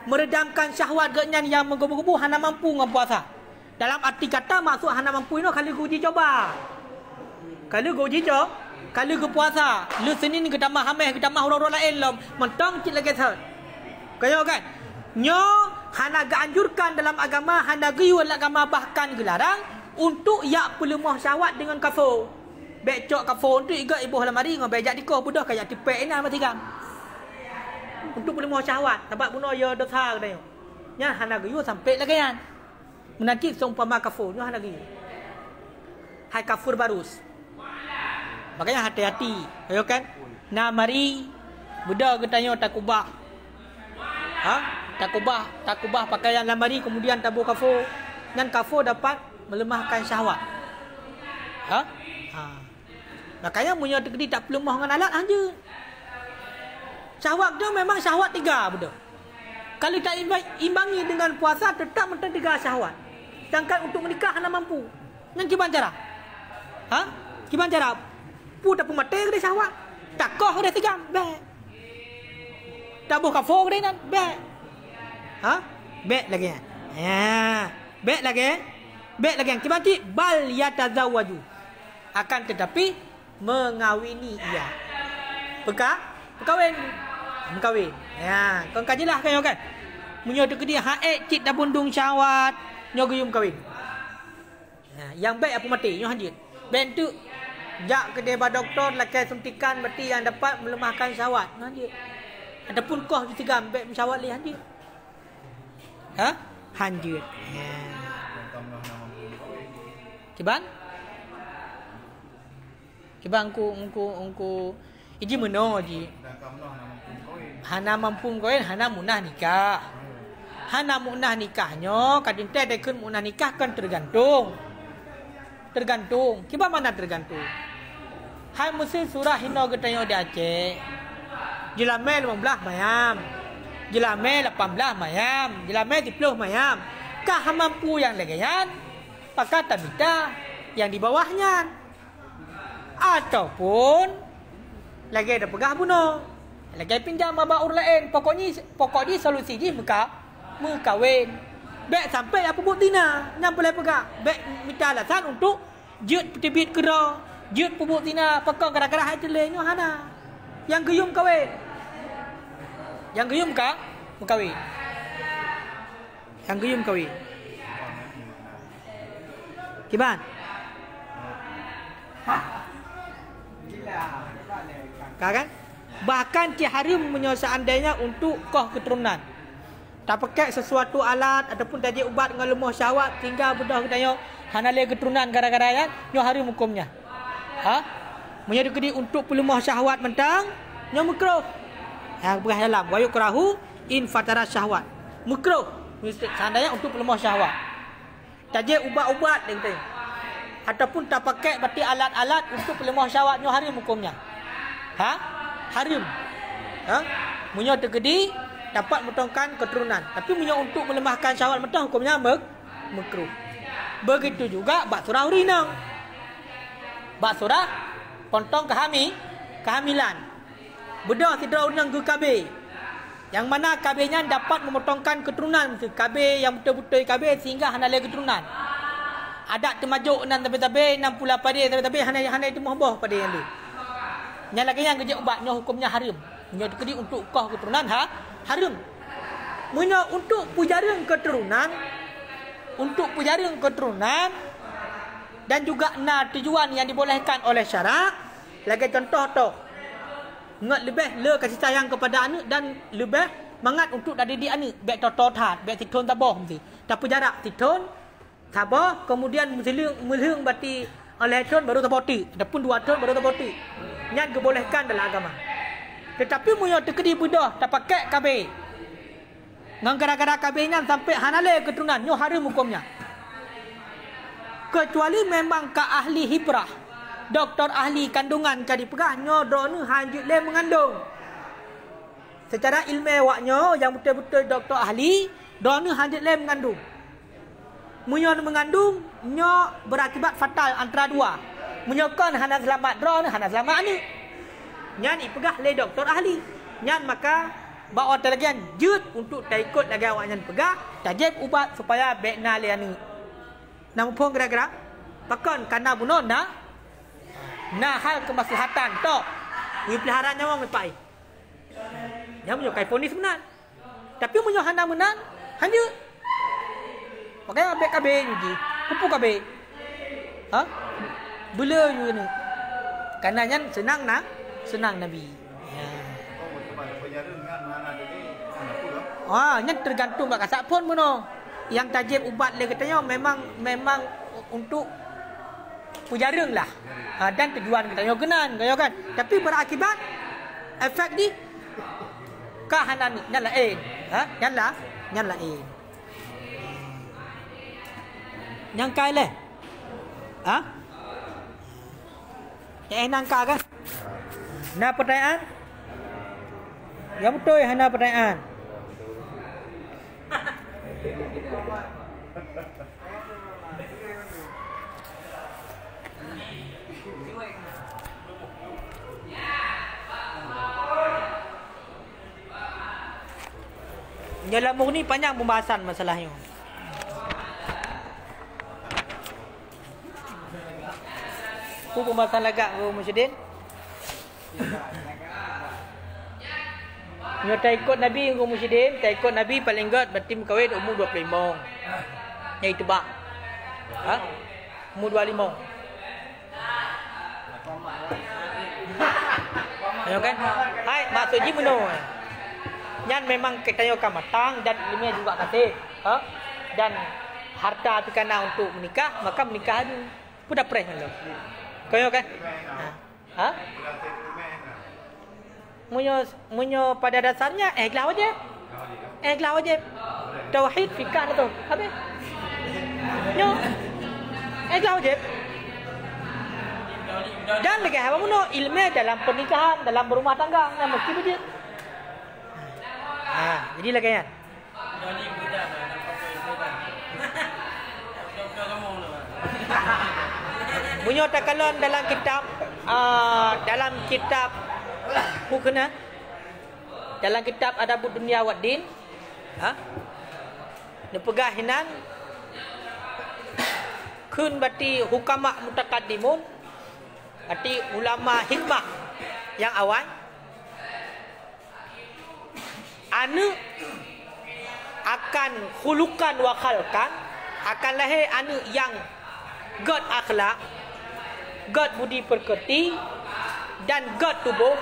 meredamkan syahwat genyan yang menggebu-gebu hana mampu dengan puasa. Dalam arti kata maksud hana mampu ini kalau uji coba. Kalau uji coba, kalau ke puasa, lu Senin ke tamah hameh ke tamah orang-orang lain lom, mentong cik lagi third. Kaya kan? Nyo hana gaanjurkan dalam agama, hana giyu dalam agama bahkan gelarang untuk yak pelemah syahwat dengan kafur. Becok kafur tu iga ibu lamari ngau bejak dikoh budak kayak tipek ini mati kan. Untuk pelemah syahwat, sebab bunuh ya dosa katanya. Nya hana giyu sampai lagi kan. Menanti seumpama kafur, nyo hana giyu. Hai kafur barus. Makanya hati-hati, ayo kan? Nah mari budak katanya takubah. Ha? Takubah pakaian lamari kemudian tabur kafur. Dan kafur dapat melemahkan syahwat. Ha? Makanya punya tegedi tak pelemah dengan alat aja. Syahwat tu memang syahwat 3 budak. Kalau tak imbangi dengan puasa tetap mentang 3 syahwat. Sedangkan untuk menikah hana mampu. Yang gimana cara? Ha? Gimana cara? Pu tak pun mati ke dia syahwat. Tak koh ke dia tigam. Baik. Tak buh kafur ke dia nan. Baik. Ha? Baik lagi. Ya. Baik lagi. Baik lagi. Gimana cik? Bal yatazawwaju. Akan tetapi mengawini ia. Berkahwin. Mengkawin. Ya. Kau kajilah kan kan. Menyodak dia haid cik tak bundung syahwat. Nyoguyum kawin. Ya. Yang baik apa mati. Nyo hanjit. Ben tu jak ke dia doktor lakai suntikan berarti yang dapat melemahkan syahwat. Hanjit. Adapun koh ditigam baik syahwat li hanjit. Ha? Hanjit. Ya. Kiban? Kiban ungku iji meno ji. Hana mampu kawin, hana munah nikah. Hana munah nikahnya kadang teh dekun munah nikah kan tergantung. Kiban mana tergantung? Hai musim surah hino getanya di Aceh. Jelamel 15 mayam. Jelamel 18 mayam. Jelamel 10 mayam. Kah mampu yang legayan? Pakat tabita yang di bawahnya. Ataupun lagi ada pegah bunuh. Lagi pinjam abang orang lain. Pokoknya solusi je mengkawin. Baik sampai apa buat tina. Yang boleh pegah. Baik minta alasan untuk jut petibit kera. Jut pubuk tina. Pekong kadang-kadang hai jelenya hana. Yang geyum kawin. Yang geyum kah? Mengkawin. Yang geyum kawin. Kiban? Kan? Bahkan harim seandainya untuk koh keturunan. Tak pakai sesuatu alat ataupun tadi ubat dengan lemah syahwat tinggal budak katanya hana le keturunan gara-gara ya nyo harim hukumnya. Ha? Menyedekadi untuk pelemah syahwat mentang nyo makruh. Yang berah dalam wa yukrahu in fatara syahwat. Makruh seandainya untuk pelemah syahwat. Tadi ubat-ubat dia kata. Ataupun tak pakai berarti alat-alat untuk pelemah syahwat nyo harim hukumnya. Ha? Harim. Ha? Munyo tegedi dapat mentongkan keturunan. Tapi munyo untuk melemahkan syahwat mentang hukumnya makruh. Begitu juga bak surah urinang. Bak surah pontong kehamilan. Bedah sidra urinang ke KB. Yang mana KB-nya dapat memotongkan keturunan. KB yang betul-betul KB sehingga hana le keturunan. Ada termajuk nan tapi-tapi 60 pada tapi hana itu mohboh pada yang tu. Yang lagi yang kerja ubatnya hukumnya haram. Punya kedi untuk kah keturunan haram. Punya untuk pujaring keturunan dan juga tujuan yang dibolehkan oleh syarak. Lagi contoh tu. Ngat lebih le kasih sayang kepada anak dan lebih mangat untuk didik anak. Baik totat, baik titun tabah mesti. Tapi jarak titun tabah kemudian melhung berarti oleh tun baru taboti. Adapun 2 tun baru taboti. Yang dibolehkan dalam agama. Tetapi punya tekedi budah tak pakai KB. Ngang gara-gara KB-nya sampai hanale keturunan nyo haram hukumnya. Kecuali memang ke ahli hibrah. Doktor ahli kandungan kadi pegah nyo drone hanjut le mengandung. Secara ilmiahnya yang betul-betul doktor ahli drone hanjut le mengandung. Munyo mengandung nyo berakibat fatal antara dua. Menyokon hana selamat drone hana selamat ni. Nyan ipegah le doktor ahli. Nyan maka bawa talagian jut untuk tak ikut lagi awaknya pegah tajib ubat supaya bekna le ani. Namun pun gerak-gerak pakon karena bunuh na hal kemaslahatan tok. Wi pelihara nyawa mai pai. Yang menyo kai ponis benar. Tapi menyo hana menan hanya makanya abek kabe ni pupu kabe. Ha? Bela you ni. Karena nyan senang Nabi. Nyan tergantung bak kasak pun benar. Yang tajib ubat le katanya memang untuk pujareng lah. Dan tujuan katanya genan, kan. Tapi berakibat efek di kahanan nyan lain. Nyan lain. Yang kai le. Yang nangka kan? Nah pertanyaan? Yang betul hana pertanyaan. Dalam buku ni panjang pembahasan masalahnya. Aku pembahasan lagak ke Musyidin. Nyo tak ikut Nabi ke Musyidin, tak ikut Nabi paling god berarti kahwin umur 25. Yang itu bak. Umur 25. Ayo kan? Hai, maksud ji benar. Yang memang kita akan matang dan ilmiah juga kasih. Dan harta pikana untuk menikah, maka menikah aja. Pun dah pres lo. Kau kan? Munyo pada dasarnya ikhlas wajib. Ikhlas wajib. Tauhid fikah tu. Habis. Nyo ikhlas wajib. Dan lagi apa muno ilmu dalam pernikahan, dalam berumah tangga, nah mesti begitu. Jadi lagi kan. Munyo takalon dalam kitab hukna dalam kitab Adabud Dunia Wad Din nepegahinan kun berarti hukama mutakaddimun berarti ulama hikmah yang awal anu akan khulukan wa khalqan akan lahir anu yang god akhlak, god budi pekerti dan god tubuh.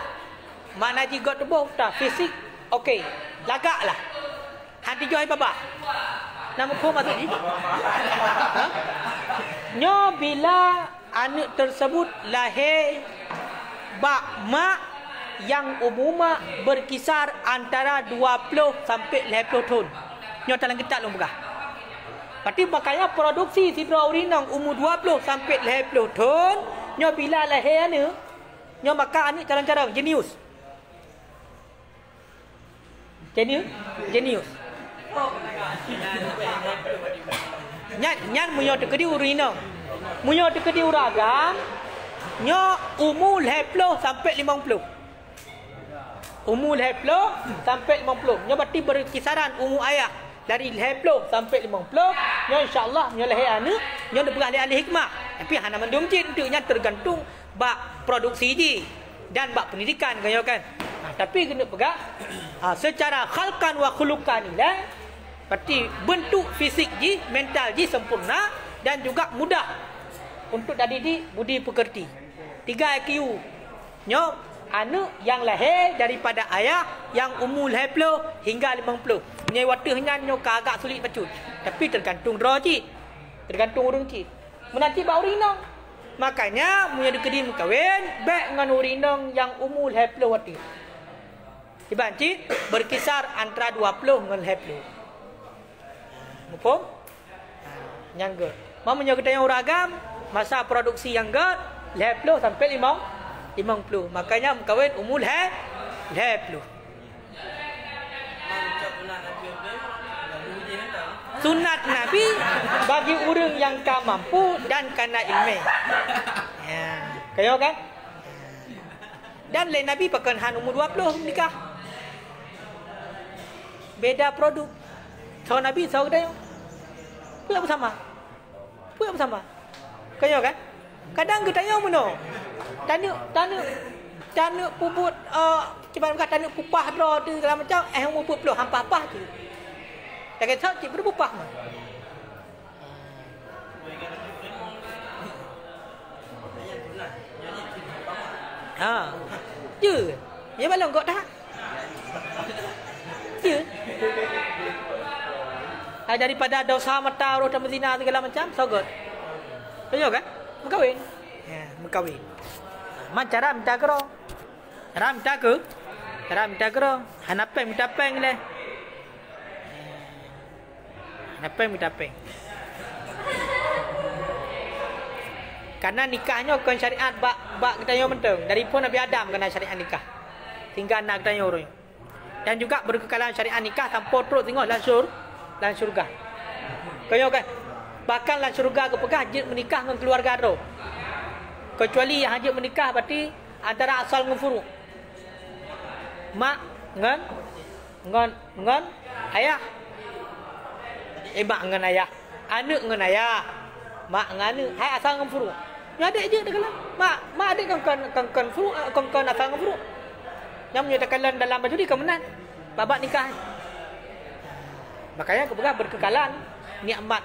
Mana ji god tubuh tak fisik. Okey, lagaklah. Hati joy baba. Nama ko maksud ni? Nyo bila anak tersebut lahir bak mak yang umumnya berkisar antara 20 sampai 50 tahun. Nyo dalam kitab lu begah. Berarti makanya produksi sidra urinang umur 20 sampai 50 tahun, nyo bila lahir ni, nyo maka anak cara-cara jenius. Jenius. Nyan munyo tekedi urinang. Munyo tekedi uragam, nyo umur 50 sampai 50. Umur 50 sampai 50. Nyo berarti berkisaran umur ayah dari 50 sampai 50. Nyo insya-Allah nyo lahir anak, nyo dapegah ahli hikmah. Tapi hana mendum jin tu nya tergantung bak produksi ji dan bak pendidikan kaya kan. Tapi kena pegah secara khalqan wa khuluqan lah. Berarti bentuk fisik ji, mental ji sempurna dan juga mudah untuk dididik budi pekerti. 3 IQ. Nyo anak yang lahir daripada ayah yang umur 50 hingga 50. Nyai watahnya nyo agak sulit bacut. Tapi tergantung roji. Tergantung urung ci. Menanti bau rinong. Makanya punya dikedim kahwin baik dengan urinong yang umur 50 watih. Dibanci berkisar antara 20 dengan 50. Mufum? Yang good. Mamanya kita yang uragam masa produksi yang good 50 sampai 50. Makanya kahwin umur 50. Sunat Nabi bagi orang yang mampu dan kena ilmu. Ya, kaya kan? Dan lain Nabi pakai han umur 20 nikah. beda produk. Saudara Nabi, saudara kita pula bersama. Pula bersama. Kaya kan? Kadang kita tanya mana? Tanya puput cuba nak tanya pupah dro tu segala macam puput peluh hampah-hampah tu. Tak kata cik berpupah mah. Je. Ya balong kau tak? Je. Daripada dosa mata roh dan zina segala macam, so good. Betul kan? Berkahwin. Ya, berkahwin. Macam cara minta kero. Cara minta kero. Hanapeng minta peng le. Hanapeng minta peng. Karena nikahnya bukan syariat bak kita yang penting. Dari pun Nabi Adam kena syariat nikah. Tinggal anak kita yang orang. Dan juga berkekalan syariat nikah tanpa terus tengok langsung surga. Kaya kan? Bahkan dalam syurga kepegah hajat menikah dengan keluarga tu. Kecuali yang hajat menikah berarti antara asal dengan furu. Mak dengan ayah. Mak dengan ayah. Anak dengan ayah. Mak dengan anak. Hai asal dengan furu. Yang adik je dah kalah. Mak adik kan furu. Kan asal dengan furu. Yang menyatakan dalam baju ni kemenan. Babak nikah. Makanya kepegah berkekalan nikmat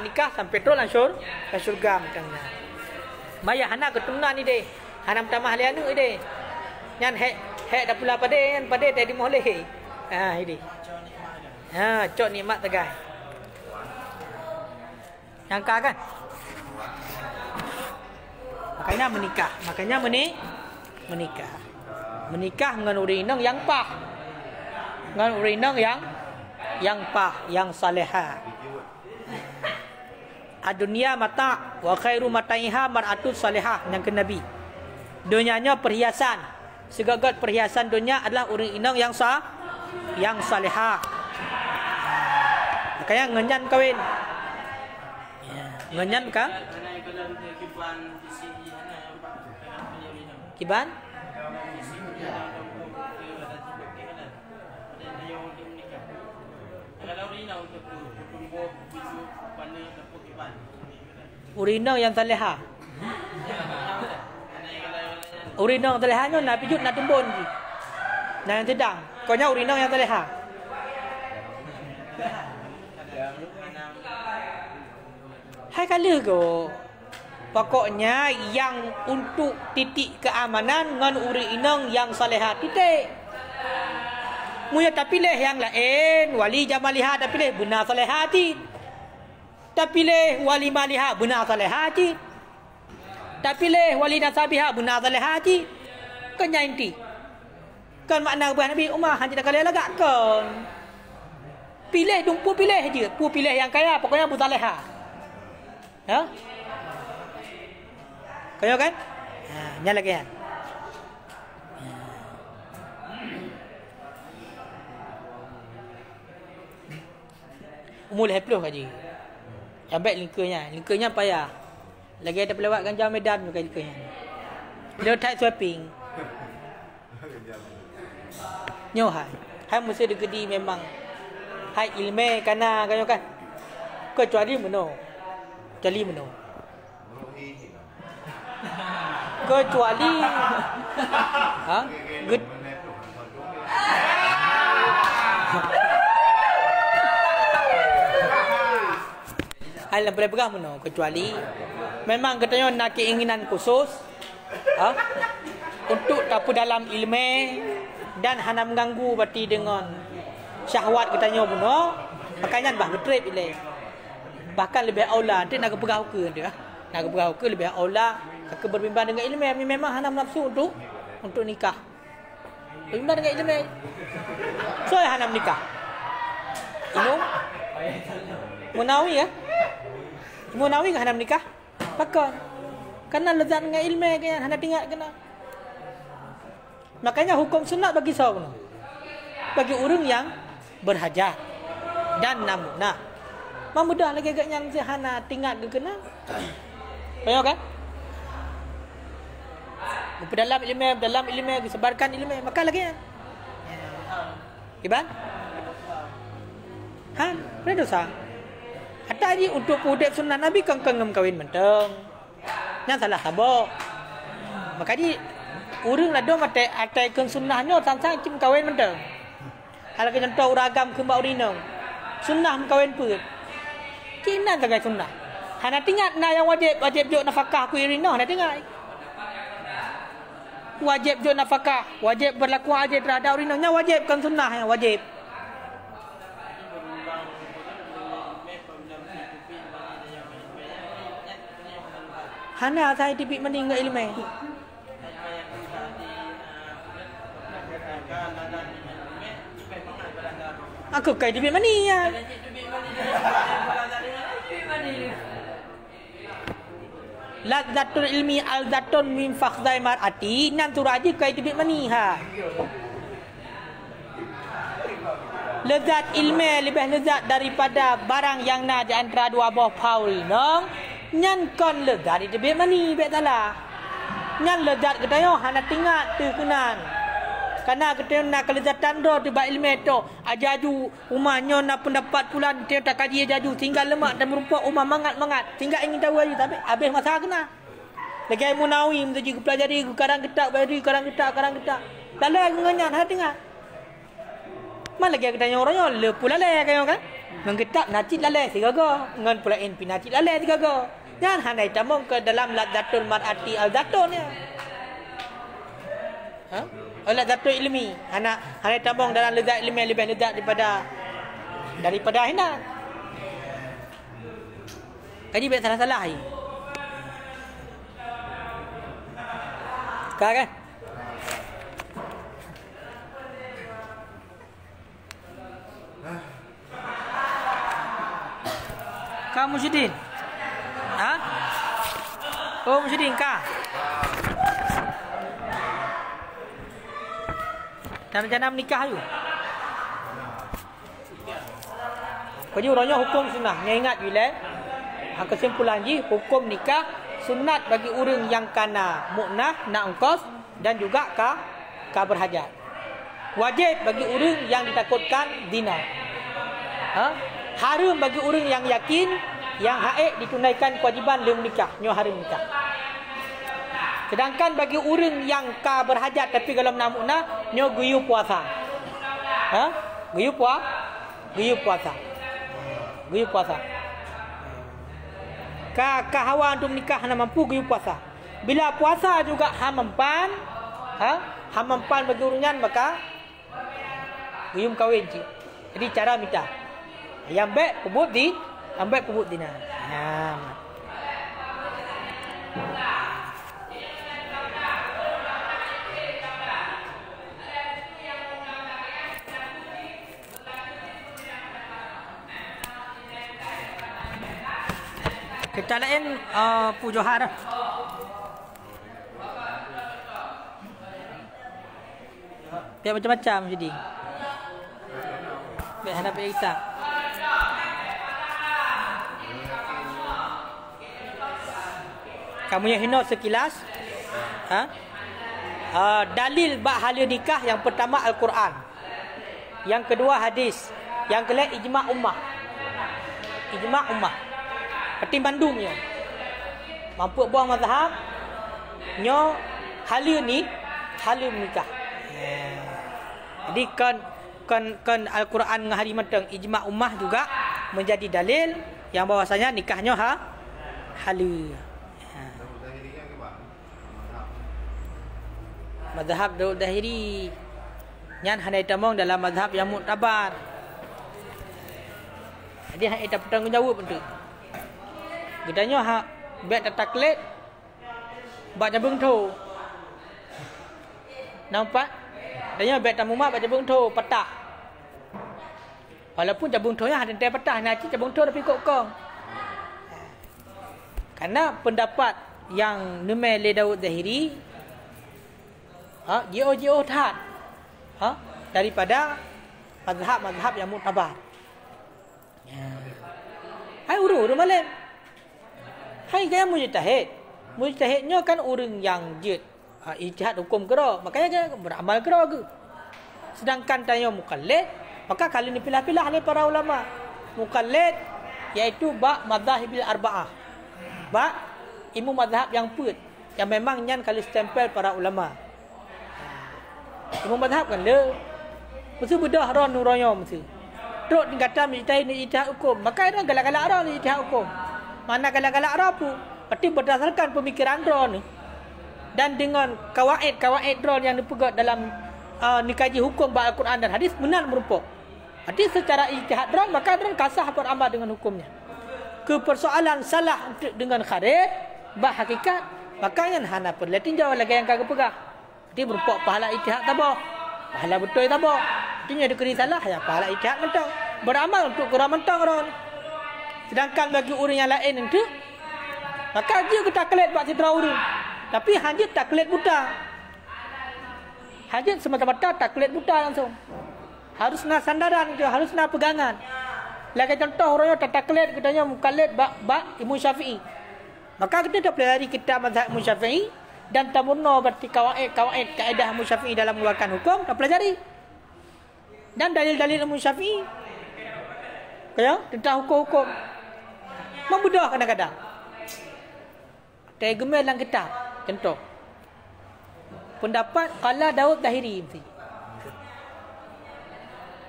nikah sampai terus langsung ke syurga macamnya. Maya hana keturunan ni deh. Hana pertama ahli anu deh. Nyan hek dah pula pada tadi moleh. Ini. Cok nikmat tegai. Nyangka kan? Makanya menikah. Menikah dengan urinang yang pah. Dengan urinang yang pah, yang salihah. Adunia mata wa khairu mataiha mar'atu salihah yang ke Nabi. Dunianya perhiasan. Segagat perhiasan dunia adalah orang inang yang salihah. Makanya ngenyan kawin. Ngenyan kan? Kiban? Urina yang salihah. Urina yang salihahnya nak pijut nak tumbun. Nah yang sedang. Koknya urina yang salihah. Hai kala ko. Pokoknya yang untuk titik keamanan dengan urina yang salihah titik. Muya tak pilih yang lain, wali jamaliha tak pilih benar salihah ti. Tak pilih wali maliha benar salihah ti. Tak pilih wali nasabiha benar salihah ti. Kan yang inti. Kan makna buah Nabi Umar hanya tak kali lagak kan. Pilih dumpu pilih je. Pu pilih yang kaya pokoknya bu salihah. Ya? Kaya kan? Nyala lagi kan? Umur 10 kaji. Yang baik lingkanya payah. Lagi ada pelawat ganja Medan juga lingkanya. Dia tak swapping. Nyoh hai mesti digedi memang. Hai ilmu kana kan. Kecuali meno. Kecuali hal yang boleh pegang mana kecuali memang katanya nak keinginan khusus untuk tapu dalam ilmu dan hana mengganggu berarti dengan syahwat katanya mana makanya bah betrip ile bahkan lebih aula dia nak pegang ke dia nak pegang ke lebih aula ke berbimbang dengan ilmu memang hana nafsu untuk nikah berbimbang dengan ilmu so hana menikah ini Munawi ya Munawi kan hendak nikah? Pakon. Karena lezat dengan ilmu kan hendak tinggal kena. Makanya hukum sunat bagi sahaja. Bagi orang yang berhajat dan namunah. Mudah lagi agak yang sehana tinggal ke kena. Tahu kan? Dalam ilmu disebarkan ilmu maka lagi kan. Iban? Ha, boleh dosa. Hatta ji untuk pudek sunnah Nabi kengkeng kawin menteng. Yang salah sabok. Maka ji urang lah dong atai keng sunnahnya sang-sang cim kawin menteng. Kalau kita contoh uragam ke mbak urinong. Sunnah kawin put. Kina sebagai sunnah. Hana tingat na yang wajib jok nafkah ku urinong, hana tingat. Wajib jok nafkah, wajib berlaku wajib terhadap urinongnya wajib keng sunnah yang wajib. Hana saya tibik meninggal ilmu. Aku kai tibik mani ya. Lazzatul ilmi al-zatun min fakhdai mar'ati nan turaji kai tibik mani ha. Lezat ilmu lebih lezat daripada barang yang na di antara dua buah paul nong. Nyan kon lezat di tibik mani bet salah. Nyan lezat ketayo hana tingat tu kenan. Karena ketayo nak kelezatan do tiba ilmu tu ajaju umahnya nak pendapat pulan dia tak kaji ajaju tinggal lemak dan merupa umah mangat tinggal ingin tahu aja tapi habis masa kena. Lagi Munawi menjadi pelajari karang ketak bari karang ketak lalu nganyan ha tingat. Mal lagi ketayo orangnya le pula le kayo kan. Menggetak nacit lalai sigaga ngan pula in pinacit lalai sigaga jangan hanai tamong ke dalam lazzatul mar'ati al-zatun ya ha lazzatul ilmi hanai tamong dalam lezat ilmi lebih lezat daripada hina kaji bet salah-salah ai kan kamu Musyidin? Ha? Oh Musyidin kah? Dah rencana menikah tu? Kau ni orangnya hukum sunnah. Yang ingat bila kesimpulan ji hukum nikah sunat bagi orang yang kana mu'nah, nak ongkos dan juga ka berhajat. Wajib bagi orang yang ditakutkan zina. Ha? Haram bagi orang yang yakin yang haid ditunaikan kewajipan dia menikah, nyo haram nikah. Sedangkan bagi orang yang ka berhajat tapi kalau nak mu'nah, nyo guyu puasa. Ha? Guyu puasa. Ka hawa untuk menikah hana mampu guyu puasa. Bila puasa juga hamampan, hamampan bagi orangnya maka guyu kawin ji. Jadi cara minta yang baik pebut di ambil pebut dina. Kita lain pujohar. Dia macam-macam jadi. Baik hadap kita. Kamu yang hina sekilas dalil bab hala nikah yang pertama Al-Quran, yang kedua hadis, yang kelima ijma' ummah. Pertimbandungnya mampu buang mazhab nyo hala nikah. Jadi kan Al-Quran dengan hari menteng ijma' ummah juga menjadi dalil yang bahwasanya nikahnya hala. Mazhab Daud Dahiri nyan hanai tamong dalam mazhab yang muktabar. Jadi hanai tak bertanggungjawab untuk. Gedanya bet taklid baca bengtho. Nampak? Danya bet tamuma baca bengtho petak. Walaupun cabung thonya ada teh petah nak cabung tho tapi kok. Karena pendapat yang Numai Le Daud Dahiri jauh tat daripada mazhab yang muktabar. Hai uru malam. Hai gaya mujtahidnya kan orang yang jid ijtihad hukum kera, makanya dia beramal kera ke. Sedangkan tanya mukallid, maka kali ni pilah-pilah oleh para ulama. mukallid iaitu ba mazhabil arba'ah. Ba ilmu mazhab yang put yang memang nyan kalau stempel para ulama. Ilmu mazhab kan le. Mesti bedah ron nuroyo mesti. Teruk kata mujtahid ni ijtihad hukum. Maka orang galak-galak ron ni ijtihad hukum. Mana galak-galak ron pun. Berarti berdasarkan pemikiran ron ni. Dan dengan kawaid ron yang dipegang dalam dikaji hukum bahawa Al-Quran dan hadis benar merupakan. Jadi secara ijtihad ron maka ron kasah beramal dengan hukumnya. Ke persoalan salah dengan kharij bah hakikat maka yang hana perlu tinjau lagi yang kagak pegah. Jadi berupa pahala ijtihad tabah. Pahala betul tabah. Artinya dikeri salah ya pahala ijtihad mentang. Beramal untuk kurang mentang ron. Sedangkan bagi orang yang lain itu maka dia ke taklid buat sidra urun. Tapi hajat taklid buta. Hajat semata-mata taklid buta langsung. Harus nak sandaran dia, harus nak pegangan. Lagi contoh orang yang taklid katanya mukallid bak Imam Syafi'i. Maka kita dah pelajari kitab mazhab Imam Syafi'i dan tamurna berarti kawaid kaedah Imam Syafi'i dalam mengeluarkan hukum dah pelajari. Dan dalil-dalil Imam Syafi'i kaya tentang hukum-hukum. Membudah kadang-kadang. Tergemel dalam kitab. Contoh. Pendapat qala Daud Zahiri mesti.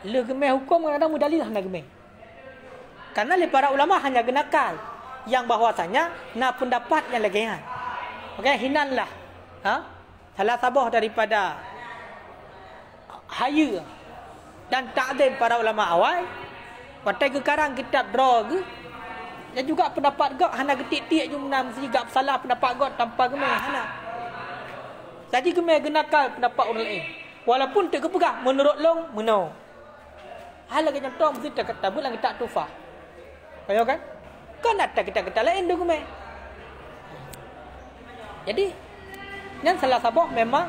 Le gemel hukum kadang-kadang mudalil hanya gemel. Karena para ulama hanya genakal yang bahwasanya nak pendapat yang legehan. Okey, hinanlah. Salah sabah daripada haya dan ta'zim para ulama awal. Patai ke karang kitab drog dan juga pendapat gak hana getik-tik je menam mesti gak salah pendapat gak tanpa gemel hana. Jadi gemel genakal pendapat orang lain. Walaupun tak kepegah menurut long menau. Hal lagi contoh mesti tak tabut lang kitab tufah. Kaya kan? Kan ada kita lain tu gemel. Jadi yang salah sabah memang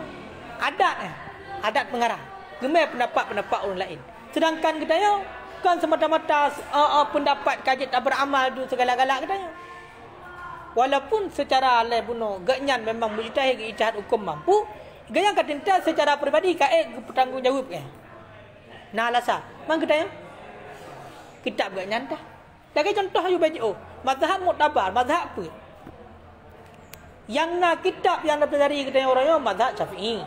adat pengarang. Gemel pendapat orang lain. Sedangkan kita yo kan semata-mata pendapat kaji tak beramal tu segala-gala katanya. Walaupun secara alai bunuh gaknyan memang mujtahid ijtihad hukum mampu, gayang kata secara peribadi kae bertanggungjawab ke. Nah alasan, mang katanya kitab gaknyan dah. Lagi contoh ayu baca mazhab mu'tabar, mazhab apa? Yang nak kitab yang dapelajari katanya orang yo mazhab Syafi'i.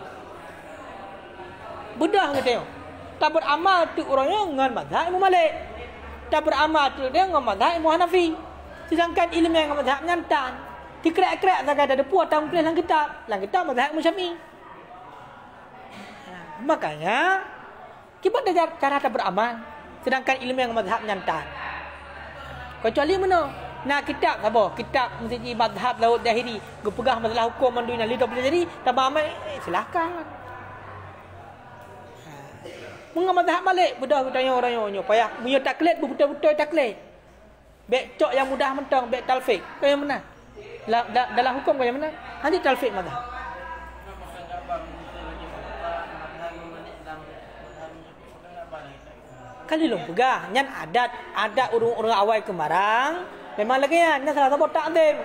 Budah katanya. Tak beramal tu orangnya dengan mazhab Imam Malik. Tak beramal tu dia dengan mazhab Imam Hanafi. Sedangkan ilmu yang mazhab nyantan. Dikerek-kerek sangat ada puas tak mungkin dalam kitab. Dalam kitab mazhab Imam Syafi'i. Makanya kita dah cara tak beramal. Sedangkan ilmu yang mazhab nyantan. Kecuali mana? Nah kitab apa? Kitab mesti mazhab Daud Zahiri. Gepegah masalah hukum manduina lidah pelajari tak beramal silakan. Mengamal mazhab Malik budak tanya orang yo payah punya taklid betul-betul taklid. Baik cok yang mudah mentang baik talfiq. Kau yang mana? Dalam hukum kau yang mana? Nanti talfiq mazhab. Kali long pegah nyan adat orang-orang awal kemarang memang lagi nyan salah satu takdim.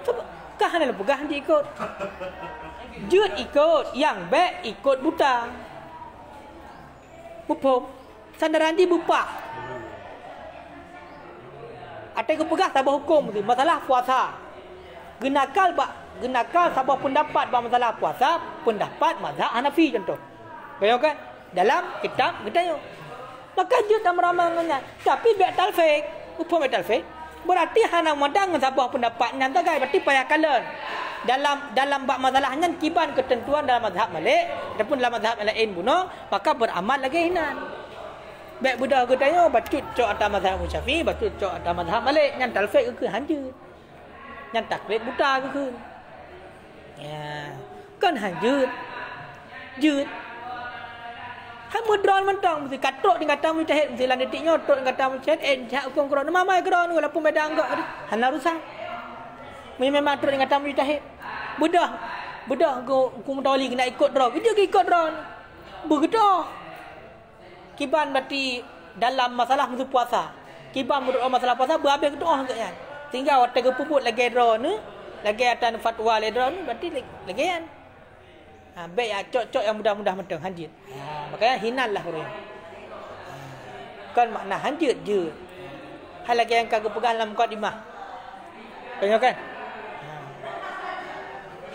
Coba kah hanya pegah dia ikut. Jut ikut, yang baik ikut buta. Bupuk. Sandaran di bupak. Ada yang pegah sabah hukum tu. Masalah puasa. Genakal sabah pendapat masalah puasa. Pendapat mazhab Hanafi contoh. Bayangkan. Dalam kitab kita yo. Maka jut dan meramalnya. Tapi baik talfiq. Upah baik talfiq. Berarti hana madang sabah pendapat nanti guys. Berarti payah kalian. Dalam bab masalahnya kiban ketentuan dalam mazhab Malik ataupun dalam mazhab lain bunuh maka beramal lagi hinan. Baik budak katanya batut cok atas mazhab Syafi'i, batut cok atas mazhab Malik, yang talfiq ke hanjut. Yang taklid buta ke. Ya, kan hanjut. Jut. Hai mudron mentang mesti katrok dengan kata mujtahid mesti lan detiknya tok dengan kata mujtahid jak hukum Quran mamai Quran walaupun beda enggak hana rusak. Memang terus dengan tamu mujtahid. Budak aku mutawali kena ikut drone. Dia ikut drone. Begitu. Kiban berarti dalam masalah musuh puasa. Kiban menurut masalah puasa berhabis doa agaknya. Tinggal waktu puput lagi drone ni, lagi atas fatwa le drone berarti lagi kan. Baik cok-cok yang mudah-mudah mentang hanjit. makanya hinanlah orang. Kan makna hanjut je. Hal lagi yang kagak pegang dalam mukadimah. Tengok kan?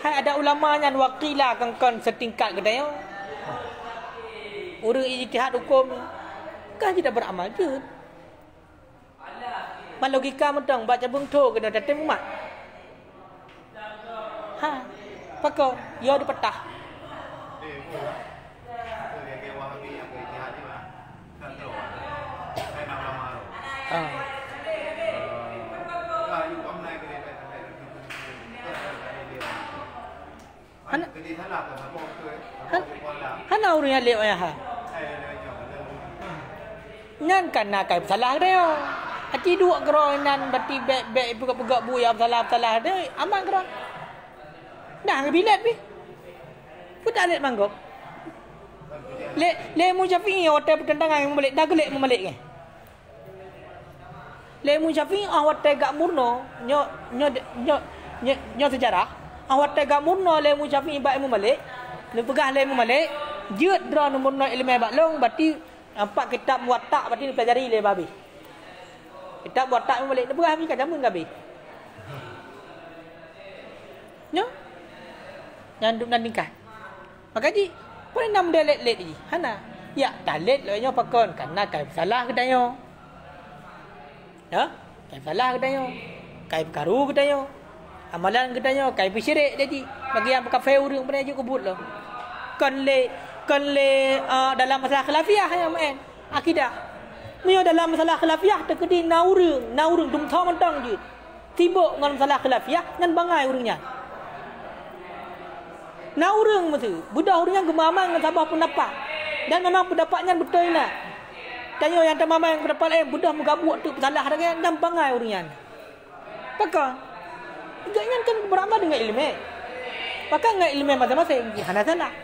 Hai ada ulama yang wakila kan setingkat kedai. Urang ijtihad hukum kan tidak beramal je. Man logika mentang baca bengto kena datang umat. Ha. Pakau ya dipetah. Hana urang lek ya ha. Nyan kan nak kai salah dia. Hati dua keronan berarti bek pegak bu ya salah dia aman keron. Dah bilet pi. Putar lek manggok. Le mu Syafi'i hotel pertentangan membalik dah gelek membalik ke. Le mu Syafi'i hotel gak murno nyo sejarah. Hotel gak murno le mu Syafi'i baik membalik. Le pegah le membalik, jeut dra murno ilmu baklong berarti nampak kitab Muwatta berarti dipelajari le babi. Kitab Muwatta membalik le pegah mi kan jamun gabi. Nyo. Yang duk nandingkan. Maka ji boleh nam dia let ji. Hana. Ya, talet lo nyo pakon karena kai salah kedayo. Ya, kai salah kedayo. Kai karu kedayo. Amalan kedayo kai syirik jadi. Bagi yang kafe urang pernah je kubut lo. Kon le dalam masalah khilafiyah yang main akidah. Mio dalam masalah khilafiyah terkedi na urang dum tho mentang je. Tibuk ngan masalah khilafiyah ngan bangai urangnya. Na urang mesti budak urang gemaman dengan sabah pendapat. Dan memang pendapatnya betul nak. Tanya yang tamaman yang pendapat budak megabuk tu salah dengan dan bangai urangnya. Pakak. Jangan kan beramal dengan ilmu. Pakak dengan ilmu masing-masing hana salah.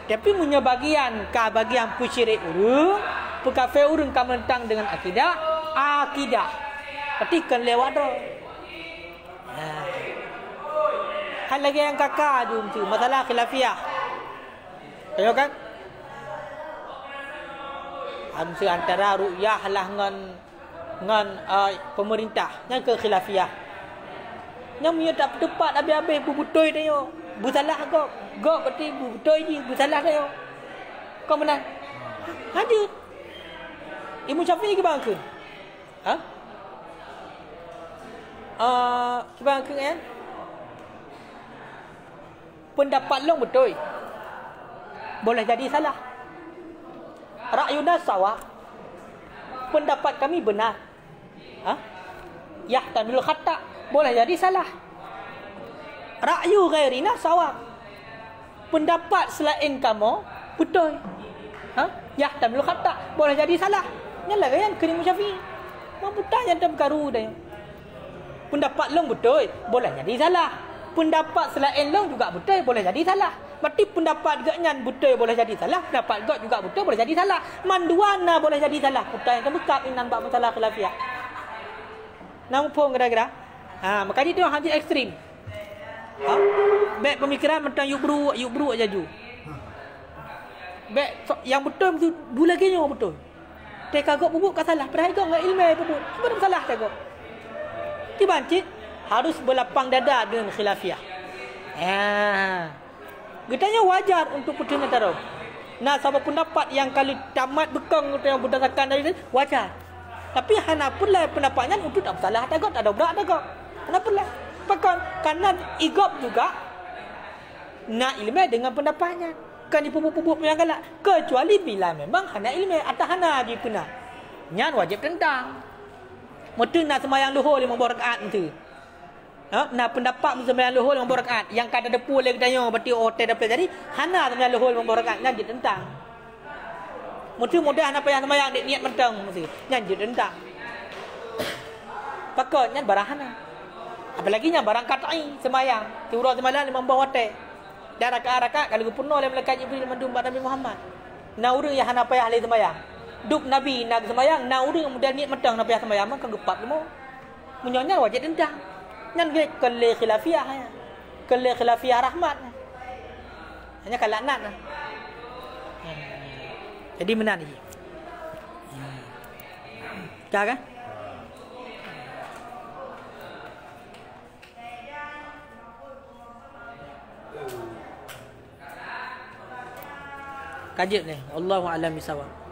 Tapi punya bagian pusyirik urang, pekafe urang ka mentang dengan akidah. Berarti kan lewat dah. Hal lagi yang kakak jom tu masalah khilafiyah. Tengok kan? Amsi antara ru'yah lah ngan pemerintah yang ke khilafiyah. Yang punya tak tepat habis-habis betul tengok. Busalah kau. Kau berarti betul je busalah tengok. Kau menang. Lanjut. Imam Syafi'i ke bang ke? Ha? Ke bang ke kan? Pendapat long betul. Boleh jadi salah. Ra'yuna sawab. Pendapat kami benar. Ha? Yahtamil khata. Boleh jadi salah. Ra'yu ghairina sawab. Pendapat selain kamu betul. Ha? Yahtamil khata. Boleh jadi salah. Nyalah kan Imam Syafi'i. Mampu tanya tentang perkara dah. Pendapat long betul. Boleh jadi salah. Pendapat selain long juga betul boleh jadi salah. Berarti pendapat gaknyan betul boleh jadi salah, pendapat gak juga betul boleh jadi salah. Manduana boleh jadi salah. Putai yang bekap inan bab masalah khilafiyah. Nampung kira-kira. Maka dia tengok hadis ekstrim. Baik pemikiran tentang yubru aja ju. Baik yang betul mesti bulaginya betul. Teka gak bubuk ka salah, padahal gak enggak ilmu bubuk. Cuma salah teka. Dibancit harus berlapang dada dengan khilafiyah. Getanya wajar untuk putihnya taruh. Nah, sebab pendapat yang kali tamat bekang yang berdasarkan dari wajar. Tapi hana pula pendapatnya untuk tak salah tak ada berat tak. Hana pula. Pakan karena igop juga nak ilmu dengan pendapatnya. Kan dipupuk-pupuk yang galak. Kecuali bila memang hana ilmu atau hana di puna. Nyan wajib tentang. Mesti nak sembahyang luhur 5 rakaat nanti. Nah pendapat sembahyang luhur 5 rakaat yang kada ada pula katanya berarti hotel dapat jadi hana sembahyang luhur 5 rakaat nyan ditentang. Mesti mudah apa yang sembahyang niat mentang mesti nyan ditentang. Pakon nyan barahana. Apalagi nyan barang qat'i sembahyang tiura sembahyang 5 hotel. Dan rakaat-rakaat kalau penuh oleh malaikat Jibril mandum Nabi Muhammad. Nah urang yang hana payah ahli sembahyang. Duk Nabi nak sembahyang, nah urang kemudian niat mentang Nabi sembahyang kan gepak demo. Munyonya wajib tentang. Nyan ge kele khilafiyah ya. Kele khilafiyah rahmat. Hanya kalaknat. Jadi benar ni. Dah kan? Kajet ni. Allahu a'lam bisawab.